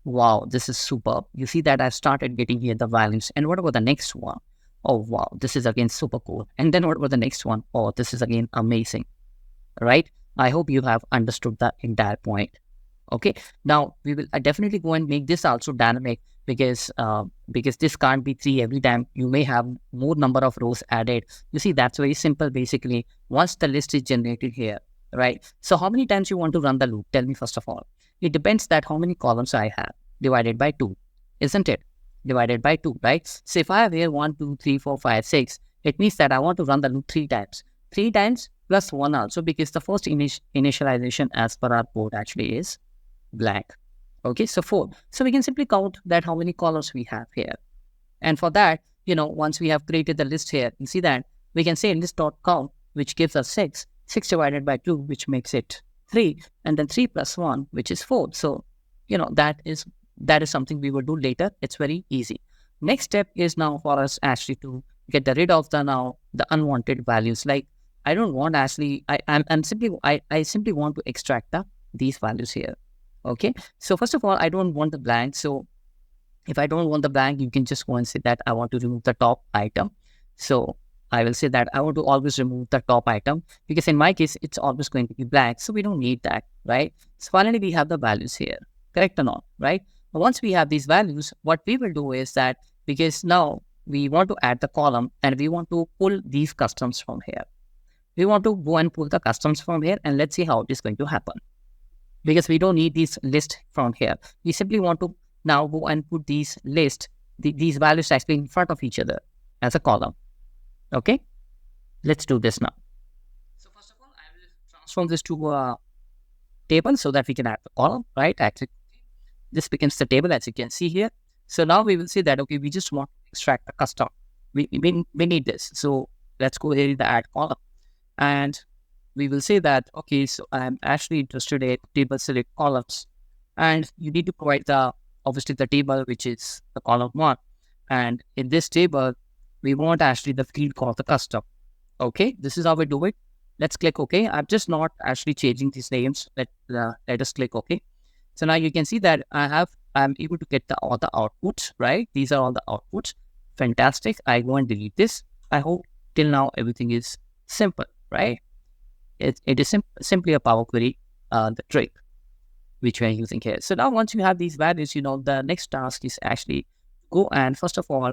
Wow, this is superb. You see that I've started getting here the values. And what about the next one? Oh, wow, this is again super cool. And then what about the next one? Oh, this is again amazing, right? I hope you have understood the entire point. Okay, now we will definitely go and make this also dynamic, because this can't be 3 every time. You may have more number of rows added. You see, that's very simple. Basically, once the list is generated here, right? So how many times you want to run the loop? Tell me first of all. It depends that how many columns I have divided by 2, isn't it? Divided by 2, right? So if I have here 1, 2, 3, 4, 5, 6, it means that I want to run the loop 3 times. 3 times plus 1 also, because the first initialization as per our code actually is blank. Okay, so 4. So we can simply count that how many columns we have here. And for that, once we have created the list here, you see that we can say list.count, which gives us 6. 6 divided by 2, which makes it 3. And then 3 plus 1, which is 4. So, that is something we will do later. It's very easy. Next step is now for us actually to get rid of the unwanted values. Like I don't want actually, I simply want to extract these values here. Okay. So first of all, I don't want the blank. So if I don't want the blank, you can just go and say that I want to remove the top item. So I will say that I want to always remove the top item, because in my case, it's always going to be blank. So we don't need that, right? So finally, we have the values here, correct or not, right? Once we have these values, what we will do is that, because now we want to add the column and we want to pull these customs from here. We want to go and pull the customs from here, and let's see how it is going to happen. Because we don't need these list from here. We simply want to now go and put these these values actually in front of each other as a column. Okay, let's do this now. So first of all, I will transform this to a table so that we can add the column, right? Actually, this becomes the table, as you can see here. So now we will see that, okay, we just want to extract the custom. We need this. So let's go here in the add column. And we will say that, okay, so I'm actually interested in table select columns. And you need to provide obviously the table, which is the column 1. And in this table, we want actually the field called the custom. Okay, this is how we do it. Let's click OK. I'm just not actually changing these names. Let us click OK. So now you can see that I'm able to get all the outputs, right? These are all the outputs. Fantastic. I go and delete this. I hope till now everything is simple, right? It is simply a Power Query, the trick which we are using here. So now once you have these values, the next task is actually go and first of all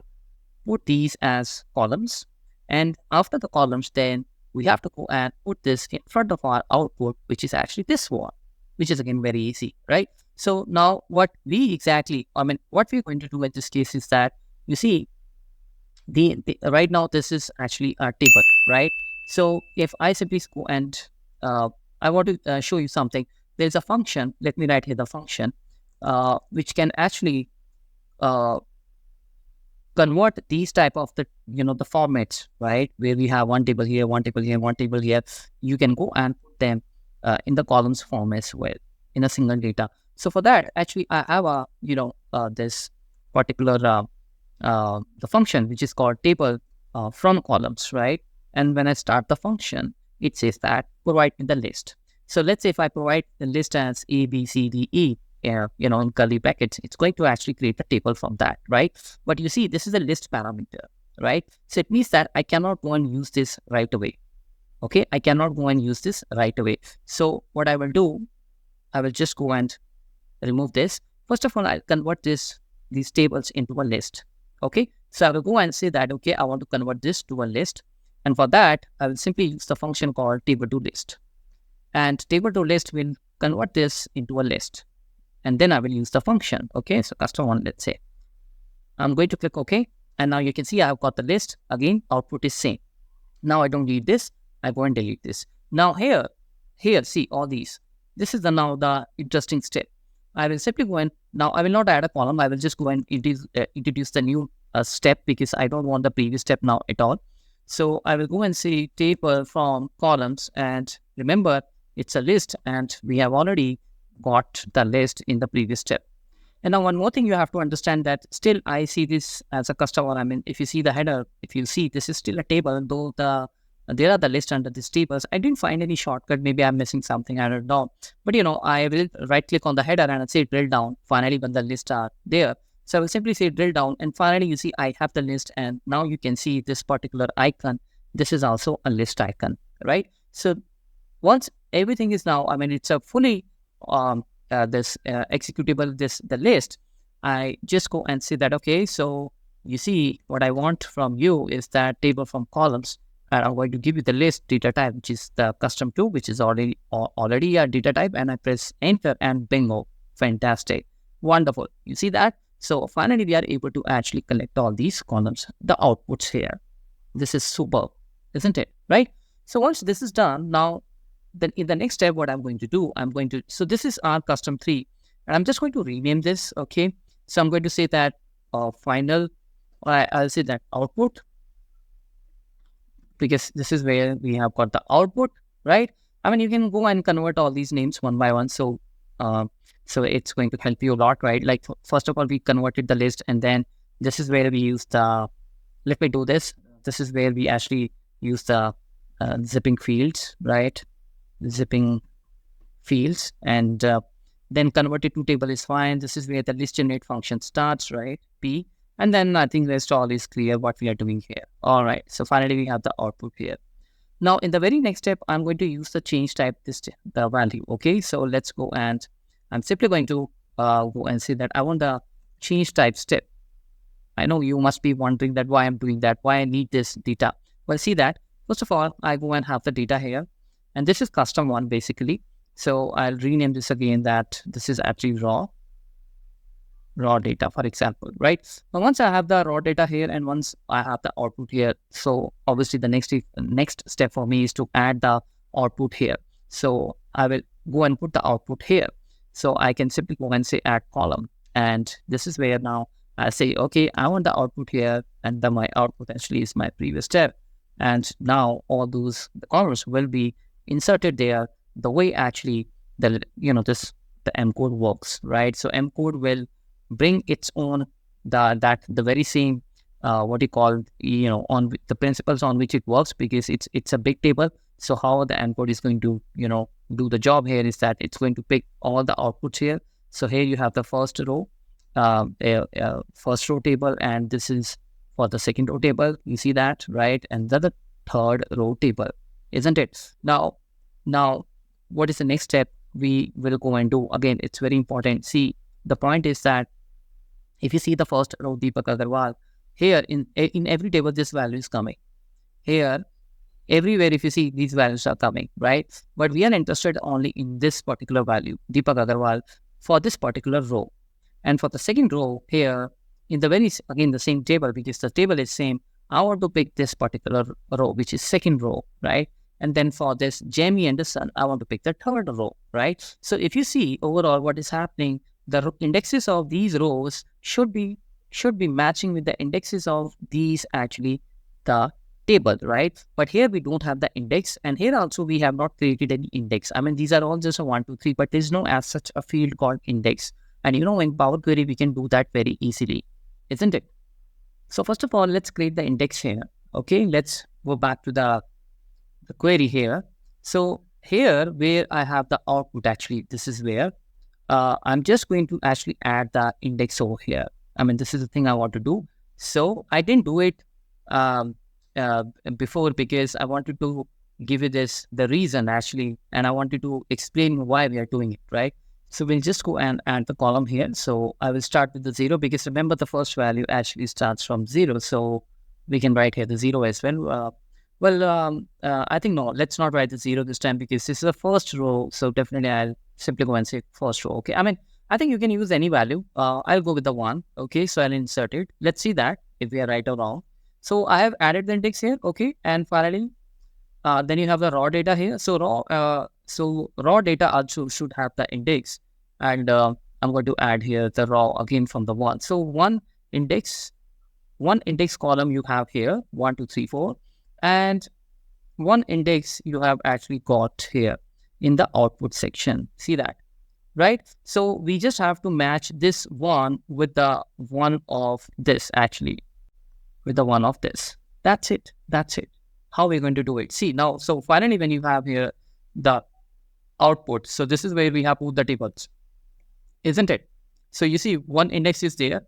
put these as columns. And after the columns, then we have to go and put this in front of our output, which is actually this one, which is again very easy, right? So now what we're going to do in this case is that, you see, right now this is actually our table, right? So if I simply go and I want to show you something, there's a function. Let me write here the function, which can actually convert these type of the formats, right? Where we have one table here, one table here, one table here. You can go and put them in the columns form as well in a single data. So for that, actually, I have this particular the function which is called table from columns, right? And when I start the function, it says that provide me the list. So let's say if I provide the list as A, B, C, D, E, in curly brackets, it's going to actually create a table from that, right? But you see, this is a list parameter, right? So it means that I cannot go and use this right away. Okay, I cannot go and use this right away. So what I will do, I will just go and remove this. First of all, I'll convert these tables into a list. Okay, so I will go and say that, okay, I want to convert this to a list. And for that, I will simply use the function called table to list. And table to list will convert this into a list. And then I will use the function. Okay, so custom one, let's say. I'm going to click OK. And now you can see I've got the list. Again, output is same. Now I don't need this. I go and delete this. Now here, see all these. This is now the interesting step. I will simply go and now I will not add a column. I will just go and introduce the new step, because I don't want the previous step now at all. So I will go and say table from columns, and remember it's a list, and we have already got the list in the previous step. And now one more thing you have to understand, that still I see this as a customer. I mean, if you see the header, if you see this is still a table, though there are the list under these tables. I didn't find any shortcut. Maybe I'm missing something. I don't know. But I will right click on the header and I'll say drill down. Finally, when the lists are there. So I will simply say drill down, and finally you see I have the list, and now you can see this particular icon. This is also a list icon, right? So once everything is now, it's a fully executable, the list, I just go and say that, okay, so you see what I want from you is that table from columns. and I'm going to give you the list data type, which is the custom 2, which is already a data type, and I press enter and bingo. Fantastic. Wonderful. You see that? So finally, we are able to actually collect all these columns, the outputs here. This is superb, isn't it? Right? So once this is done, now then in the next step, what I'm going to do, so this is our custom 3, and I'm just going to rename this. Okay. So I'm going to say that final, I'll say that output, because this is where we have got the output, right? I mean, you can go and convert all these names one by one. So, so it's going to help you a lot, right? Like, first of all, we converted the list, and then this is where we use the, let me do this. This is where we actually use the zipping fields, right? Zipping fields, and then converted to table is fine. This is where the list generate function starts, right? P. And then I think rest all is clear what we are doing here. All right. So finally, we have the output here. Now, in the very next step, I'm going to use the change type, the value. Okay. So let's go, and I'm simply going to go and say that I want the change type step. I know you must be wondering that why I'm doing that, why I need this data. Well, see that. First of all, I go and have the data here, and this is custom 1 basically. So I'll rename this again, that this is actually raw data, for example, right? Now, once I have the raw data here, and once I have the output here, so obviously the next step for me is to add the output here. So I will go and put the output here. So I can simply go and say add column, and this is where now I say, okay, I want the output here, and then my output actually is my previous step. And now all the columns will be inserted there the way actually the M code works, right? So M code will bring its own the very same what you call on the principles on which it works, because it's a big table. So how the M code is going to do the job here is that it's going to pick all the outputs here. So here you have the first row table, and this is for the second row table. You see that, right? And the third row table, isn't it? Now what is the next step we will go and do? Again, it's very important. See, the point is that if you see the first row, Deepak Agarwal, here in every table, this value is coming. Here, everywhere, if you see, these values are coming, right? But we are interested only in this particular value, Deepak Agarwal, for this particular row. And for the second row here, in the same table, because the table is same, I want to pick this particular row, which is second row, right? And then for this Jamie Anderson, I want to pick the third row, right? So if you see overall what is happening, the indexes of these rows should be matching with the indexes of these actually the table, right? But here we don't have the index, and here also we have not created any index. I mean, these are all just a 1, 2, 3, but there's no as such a field called index. And in Power Query, we can do that very easily, isn't it? So first of all, let's create the index here. Okay, let's go back to the query here. So here where I have the output, actually, this is where I'm just going to actually add the index over here. I mean, this is the thing I want to do. So I didn't do it before, because I wanted to give you the reason actually, and I wanted to explain why we are doing it, right? So we'll just go and add the column here. So I will start with the 0, because remember the first value actually starts from 0. So we can write here the 0 as well. I think no, let's not write the 0 this time, because this is the first row. So definitely I'll simply go and say first row. Okay. I mean, I think you can use any value. I'll go with the 1. Okay. So I'll insert it. Let's see that if we are right or wrong. So I have added the index here. Okay. And finally, then you have the raw data here. So raw data also should have the index. And I'm going to add here the raw again from the 1. So one index column you have here, 1, 2, 3, 4. And one index you have actually got here in the output section. See that, right? So we just have to match this one with the one of this, actually, with the one of this. That's it. How we're going to do it. See now, so finally, when you have here the output, so this is where we have put the tables, isn't it? So you see one index is there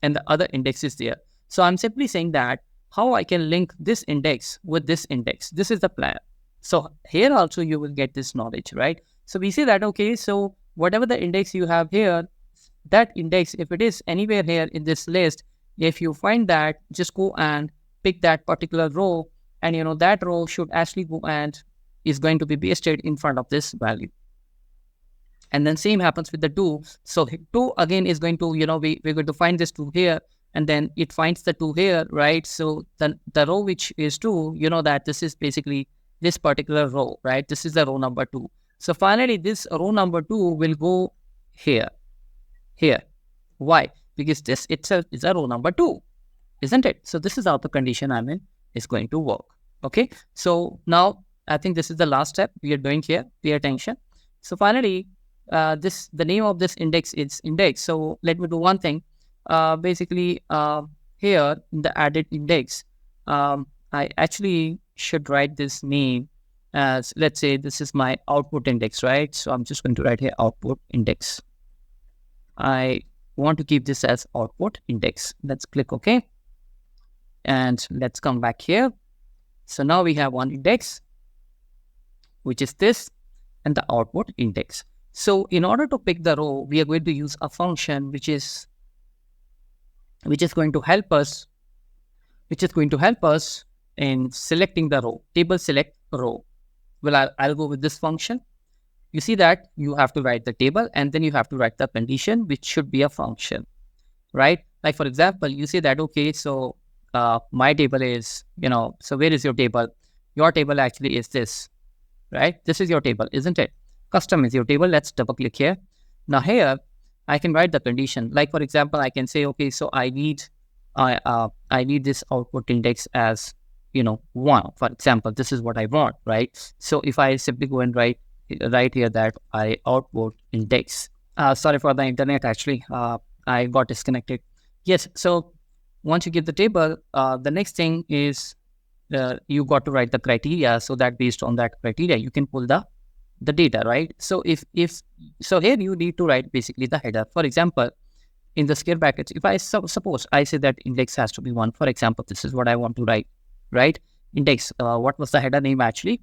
and the other index is there. So I'm simply saying that how I can link this index with this index. This is the plan. So here also you will get this knowledge, right? So we say that, okay, so whatever the index you have here, that index, if it is anywhere here in this list, if you find that, just go and pick that particular row and that row should actually go and is going to be pasted in front of this value. And then same happens with the 2. So 2 again is going to, we're going to find this 2 here, and then it finds the 2 here, right? So the row which is 2, that this is basically this particular row, right? This is the row number 2. So finally, this row number 2 will go here. Why? Because this itself is a row number 2, isn't it? So this is how the condition is going to work. Okay. So now I think this is the last step we are doing here. Pay attention. So finally, the name of this index is index. So let me do one thing. Basically, here in the added index, I actually should write this name as, let's say this is my output index, right? So I'm just going to write here output index. I want to keep this as output index. Let's click OK. And let's come back here. So now we have one index, which is this, and the output index. So in order to pick the row, we are going to use a function which is going to help us, in selecting the row. Table select row. Well, I'll go with this function. You see that you have to write the table, and then you have to write the condition, which should be a function, right? Like for example, you say that, okay, so my table is, so where is your table? Your table actually is this, right? This is your table, isn't it? Custom is your table. Let's double click here. Now here, I can write the condition. Like for example, I can say, okay, so I need this output index as, 1. For example, this is what I want, right? So if I simply go and write here that I output index. Sorry for the internet, actually. I got disconnected. Yes, so once you get the table, the next thing is you got to write the criteria, so that based on that criteria, you can pull the data, right? So so here you need to write basically the header. For example, in the square brackets, if I suppose I say that index has to be 1, for example, this is what I want to write, right? Index, what was the header name actually?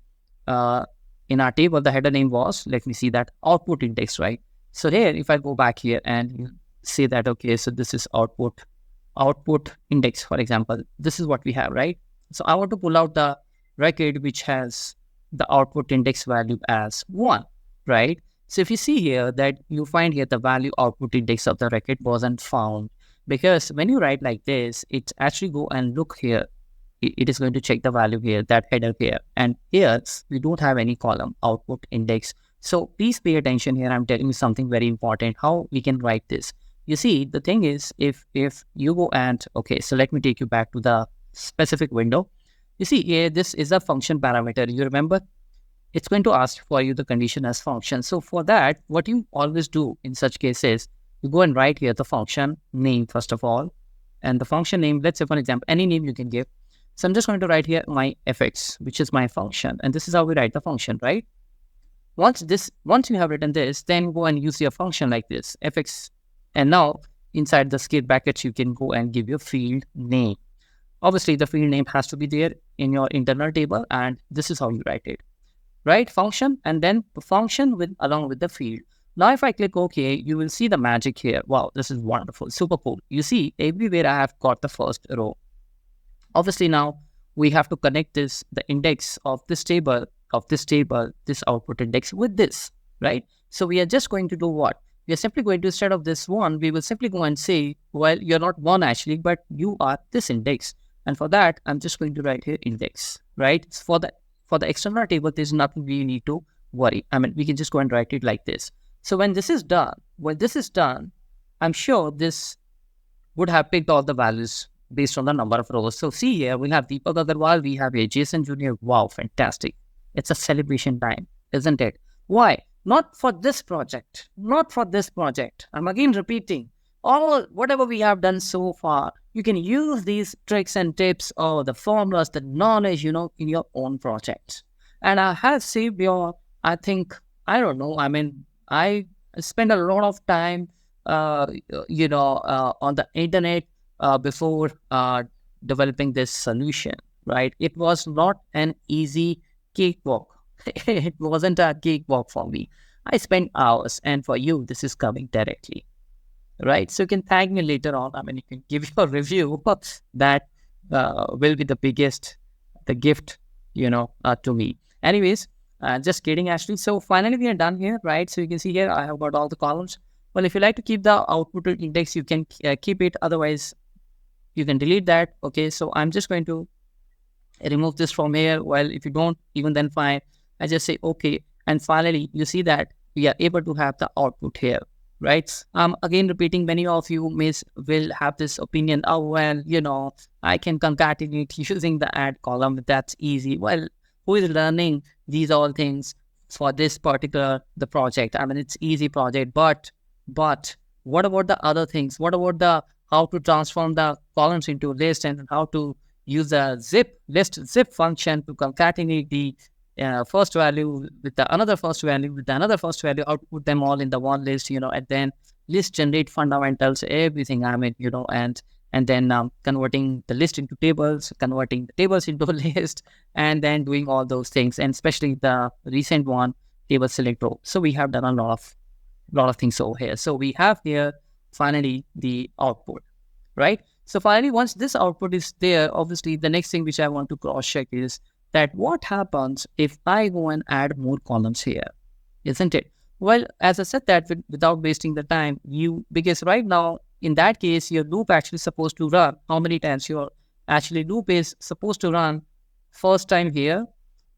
In our table, the header name was, let me see that, output index, right? So here, if I go back here and say that, okay, so this is output index, for example, this is what we have, right? So I want to pull out the record which has the output index value as 1, right? So if you see here that you find here the value output index of the record wasn't found, because when you write like this, it actually go and look here. It is going to check the value here, that header here. And here, we don't have any column, output index. So please pay attention here. I'm telling you something very important, how we can write this. You see, the thing is, if you go and, okay, so let me take you back to the specific window. You see here, this is a function parameter. You remember, it's going to ask for you the condition as function. So for that, what you always do in such cases, you go and write here the function name, first of all. And the function name, let's say for example, any name you can give. So I'm just going to write here my fx, which is my function. And this is how we write the function, right? Once you have written this, then go and use your function like this, fx. And now inside the square brackets, you can go and give your field name. Obviously, the field name has to be there in your internal table, and this is how you write it, right? Function, and then the function along with the field. Now, if I click OK, you will see the magic here. Wow, this is wonderful, super cool. You see, everywhere I have got the first row. Obviously, now we have to connect the index of this table, this output index with this, right? So we are just going to do what? We are simply going to, instead of this 1, we will simply go and say, well, you're not 1 actually, but you are this index. And for that, I'm just going to write here index, right? For the external table, there's nothing we need to worry. I mean, we can just go and write it like this. So when this is done, I'm sure this would have picked all the values based on the number of rows. So see here, we have Deepak Agarwal, we have a Jason Jr. Wow, fantastic. It's a celebration time, isn't it? Why? Not for this project. I'm again repeating, whatever we have done so far, you can use these tricks and tips or the formulas, the knowledge, in your own projects. And I have saved I spent a lot of time, on the internet before developing this solution, right? It was not an easy cakewalk. It wasn't a cakewalk for me. I spent hours, and for you, this is coming directly, right? So you can thank me later on. I mean, you can give your review that will be the biggest the gift, to me. Anyways, just kidding, Ashley. So finally we are done here, right? So you can see here I have got all the columns. Well, if you like to keep the output index, you can keep it. Otherwise, you can delete that. Okay, so I'm just going to remove this from here. Well, if you don't, even then fine. I just say okay. And finally, you see that we are able to have the output here, right? Again, repeating, many of you will have this opinion, oh, well, I can concatenate using the add column. That's easy. Well, who is learning these all things for this particular the project? I mean, it's easy project, but what about the other things? What about the how to transform the columns into list and how to use a zip function to concatenate the first value with the another first value with the another first value, output them all in the one list, and then list generate fundamentals, everything. I mean, and then converting the list into tables, converting the tables into a list, and then doing all those things, and especially the recent one, table select row. So we have done a lot of things over here. So we have here finally the output, right? So finally, once this output is there, obviously the next thing which I want to cross check is that what happens if I go and add more columns here, isn't it? Well, as I said that without wasting the time, because right now in that case your loop actually supposed to run how many times? Your actually loop is supposed to run first time here,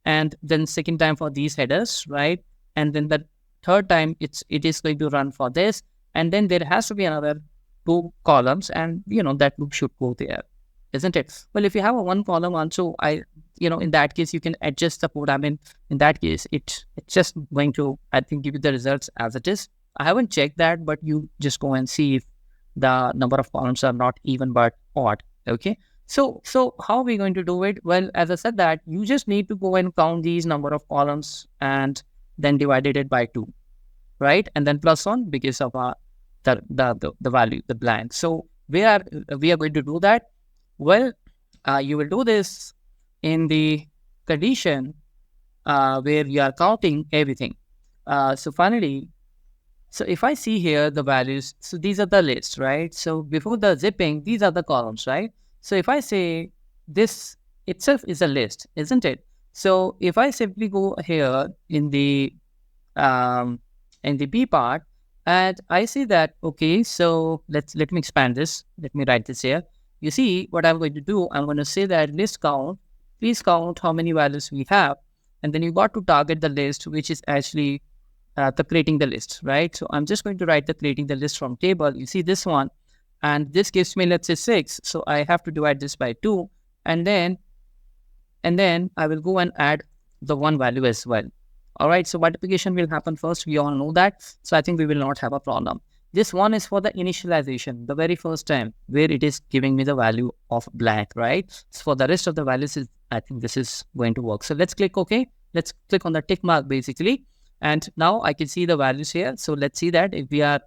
and then second time for these headers, right? And then the third time it is going to run for this, and then there has to be another 2 columns, and that loop should go there, isn't it? Well, if you have a 1 column also, in that case you can adjust the code. I mean, in that case it's just going to, I think, give you the results as it is. I haven't checked that, but you just go and see if the number of columns are not even but odd. Okay, so how are we going to do it? Well, as I said that you just need to go and count these number of columns and then divided it by 2, right? And then plus 1 because of the value, the blank. So we are going to do that. Well, you will do this in the condition where you are counting everything. So finally, so if I see here the values, so these are the lists, right? So before the zipping, these are the columns, right? So if I say this itself is a list, isn't it? So if I simply go here in the B part, and I see that, okay, so let me expand this. Let me write this here. You see what I'm going to do? I'm going to say that list count, please count how many values we have. And then you got to target the list, which is actually the creating the list, right? So I'm just going to write the creating the list from table. You see this one, and this gives me, let's say 6. So I have to divide this by 2, and then I will go and add the 1 value as well. All right, so multiplication will happen first. We all know that. So I think we will not have a problem. This one is for the initialization, the very first time where it is giving me the value of blank, right? So for the rest of the values, I think this is going to work. So let's click OK. Let's click on the tick mark basically. And now I can see the values here. So let's see that if we are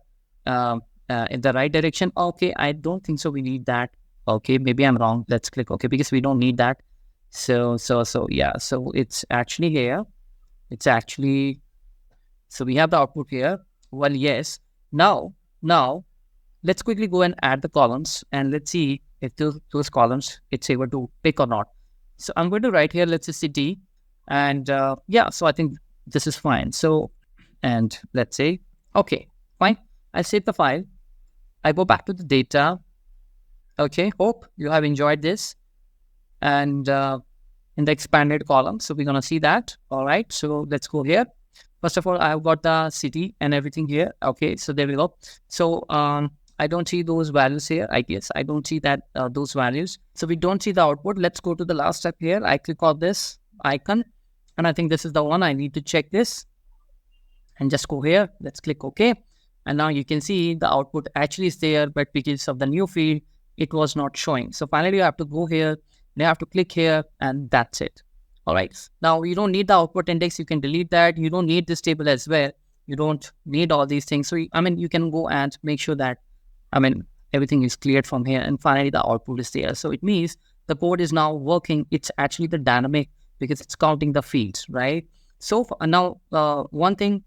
in the right direction. Okay, I don't think so. We need that. Okay, maybe I'm wrong. Let's click OK because we don't need that. So yeah. So it's actually here. It's actually, so we have the output here. Well, yes. Now, let's quickly go and add the columns and let's see if those columns it's able to pick or not. So I'm going to write here, let's say city. And yeah, so I think this is fine. So, and let's say, okay, fine. I save the file. I go back to the data. Okay, hope you have enjoyed this. And in the expanded column. So we're going to see that. All right. So let's go here. First of all, I've got the city and everything here. Okay. So there we go. So I don't see those values here. I guess I don't see that those values. So we don't see the output. Let's go to the last step here. I click on this icon and I think this is the one. I need to check this and just go here. Let's click OK. And now you can see the output actually is there, but because of the new field, it was not showing. So finally, you have to go here. You have to click here and that's it. All right. Now you don't need the output index. You can delete that. You don't need this table as well. You don't need all these things. So, you can go and make sure that, everything is cleared from here. And finally, the output is there. So it means the code is now working. It's actually the dynamic because it's counting the fields, right? So now the one thing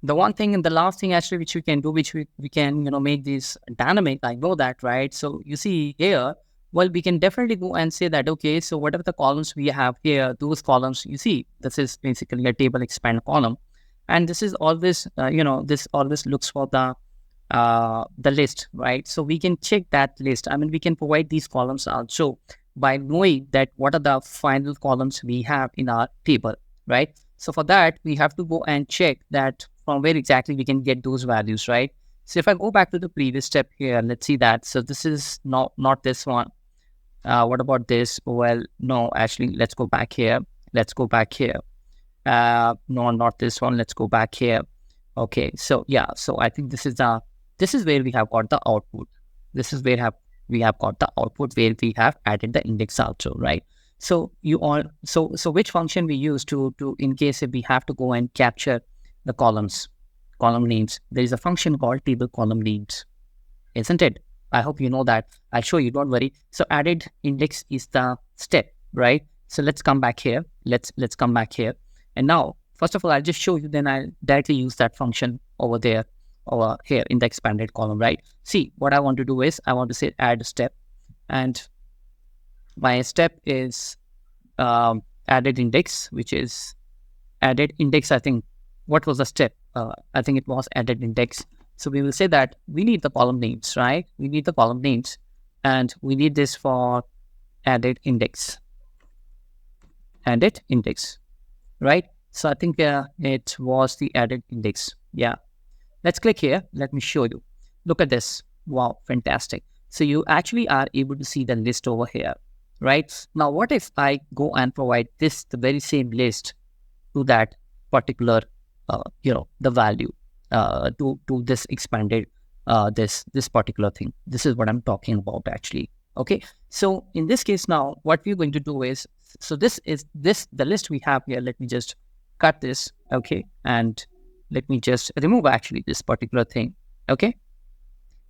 and the last thing actually which we can do, which we can, make this dynamic. I know that, right? So you see here, Well, we can definitely go and say that, okay, so whatever the columns we have here, those columns, you see, this is basically a table expand column. And this is always, this always looks for the list, right? So we can check that list. I mean, we can provide these columns also by knowing that what are the final columns we have in our table, right? So for that, we have to go and check that from where exactly we can get those values, right? So if I go back to the previous step here, let's see that. So this is not this one. What about this? Well, no, actually, let's go back here. Let's go back here. No, not this one. Let's go back here. Okay, so yeah, so I think this is where we have got the output. This is where we have got the output where we have added the index also, right? So so which function we use to in case if we have to go and capture the column names, there is a function called table column names, isn't it? I hope you know that. I'll show you, don't worry. So added index is the step, right? So let's come back here. Let's come back here. And now, first of all, I'll just show you, then I'll directly use that function over there, over here in the expanded column, right? See, what I want to do is I want to say add step, and my step is added index, which is added index. I think, what was the step? I think it was added index. So we will say that we need the column names, right? We need the column names, and we need this for added index, right? So I think it was the added index. Yeah. Let's click here. Let me show you. Look at this. Wow, fantastic. So you actually are able to see the list over here, right? Now, what if I go and provide the very same list to that particular, the value to this expanded, this particular thing. This is what I'm talking about actually. Okay. So in this case now, what we're going to do is, so this is the list we have here. Let me just cut this. Okay. And let me just remove actually this particular thing. Okay.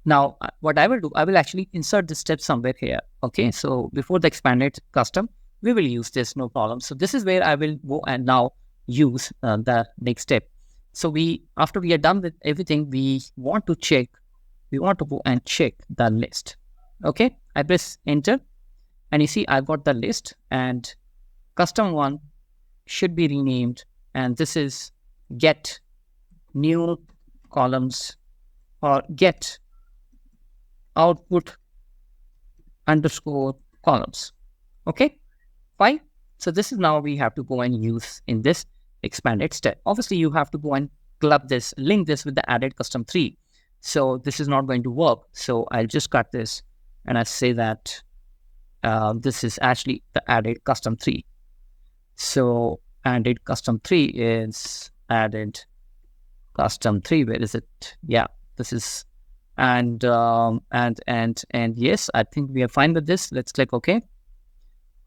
Now, what I will do, I will actually insert this step somewhere here. Okay. So before the expanded custom, we will use this, no problem. So this is where I will go and now use the next step. So after we are done with everything, we want to go and check the list. Okay. I press enter, and you see I've got the list, and custom one should be renamed. And this is get new columns, or get output underscore columns. Okay, fine. So this is now we have to go and use in this expanded step. Obviously, you have to go and link this with the added custom 3. So this is not going to work. So I'll just cut this, and I say that this is actually the added custom 3. So added custom 3 is added custom 3. Where is it? Yeah, this is, and yes, I think we are fine with this. Let's click OK.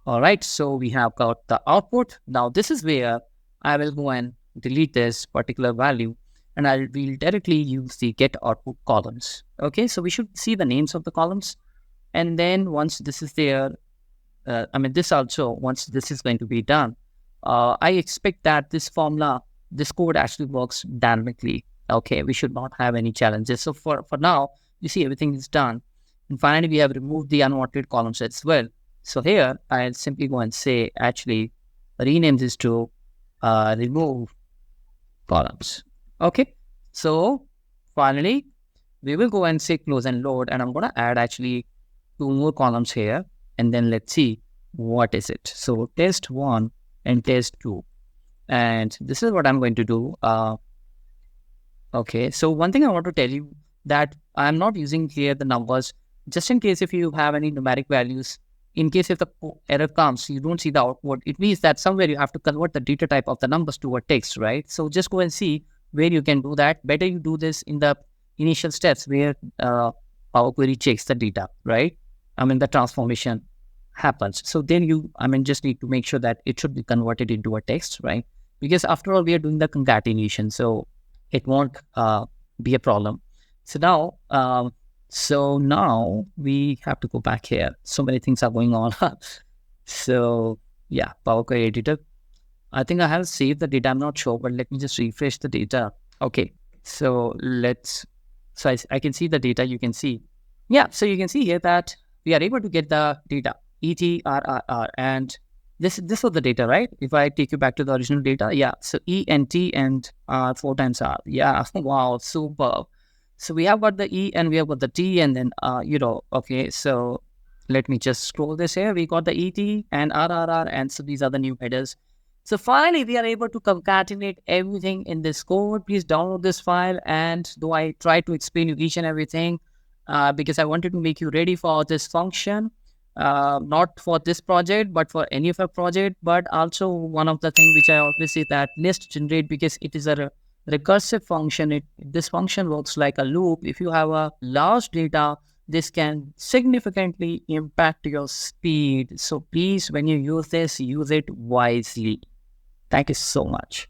All right, so we have got the output. Now this is where I will go and delete this particular value, and we'll directly use the get output columns. Okay, so we should see the names of the columns, and then once this is there, this also, once this is going to be done, I expect that this code actually works dynamically. Okay, we should not have any challenges. So for now, you see everything is done, and finally we have removed the unwanted columns as well. So here I'll simply go and say actually rename this to remove columns. Okay, so finally we will go and say close and load, and I'm going to add actually 2 more columns here, and then let's see what is it. So test 1 and test 2, and this is what I'm going to do. Okay, so one thing I want to tell you that I'm not using here the numbers, just in case if you have any numeric values. In case if the error comes, you don't see the output, it means that somewhere you have to convert the data type of the numbers to a text, right? So just go and see where you can do that. Better you do this in the initial steps where Power Query checks the data, right? The transformation happens. So then you, just need to make sure that it should be converted into a text, right? Because after all, we are doing the concatenation, so it won't be a problem. So now we have to go back here. So many things are going on. So yeah, Power Query Editor. I think I have saved the data. I'm not sure, but let me just refresh the data. Okay, so I can see the data. You can see. Yeah, so you can see here that we are able to get the data ETRRR, and this was the data, right? If I take you back to the original data, yeah. So E and T and 4 times R, yeah. Wow, super. So we have got the E and we have got the T, and then okay. So let me just scroll this here. We got the ET and RRR, and so these are the new headers. So finally, we are able to concatenate everything in this code. Please download this file. And though I try to explain you each and everything, because I wanted to make you ready for this function, not for this project, but for any of our project. But also one of the things which I always say that list generate, because it is a recursive function. This function works like a loop. If you have a large data, this can significantly impact your speed. So please, when you use this, use it wisely. Thank you so much.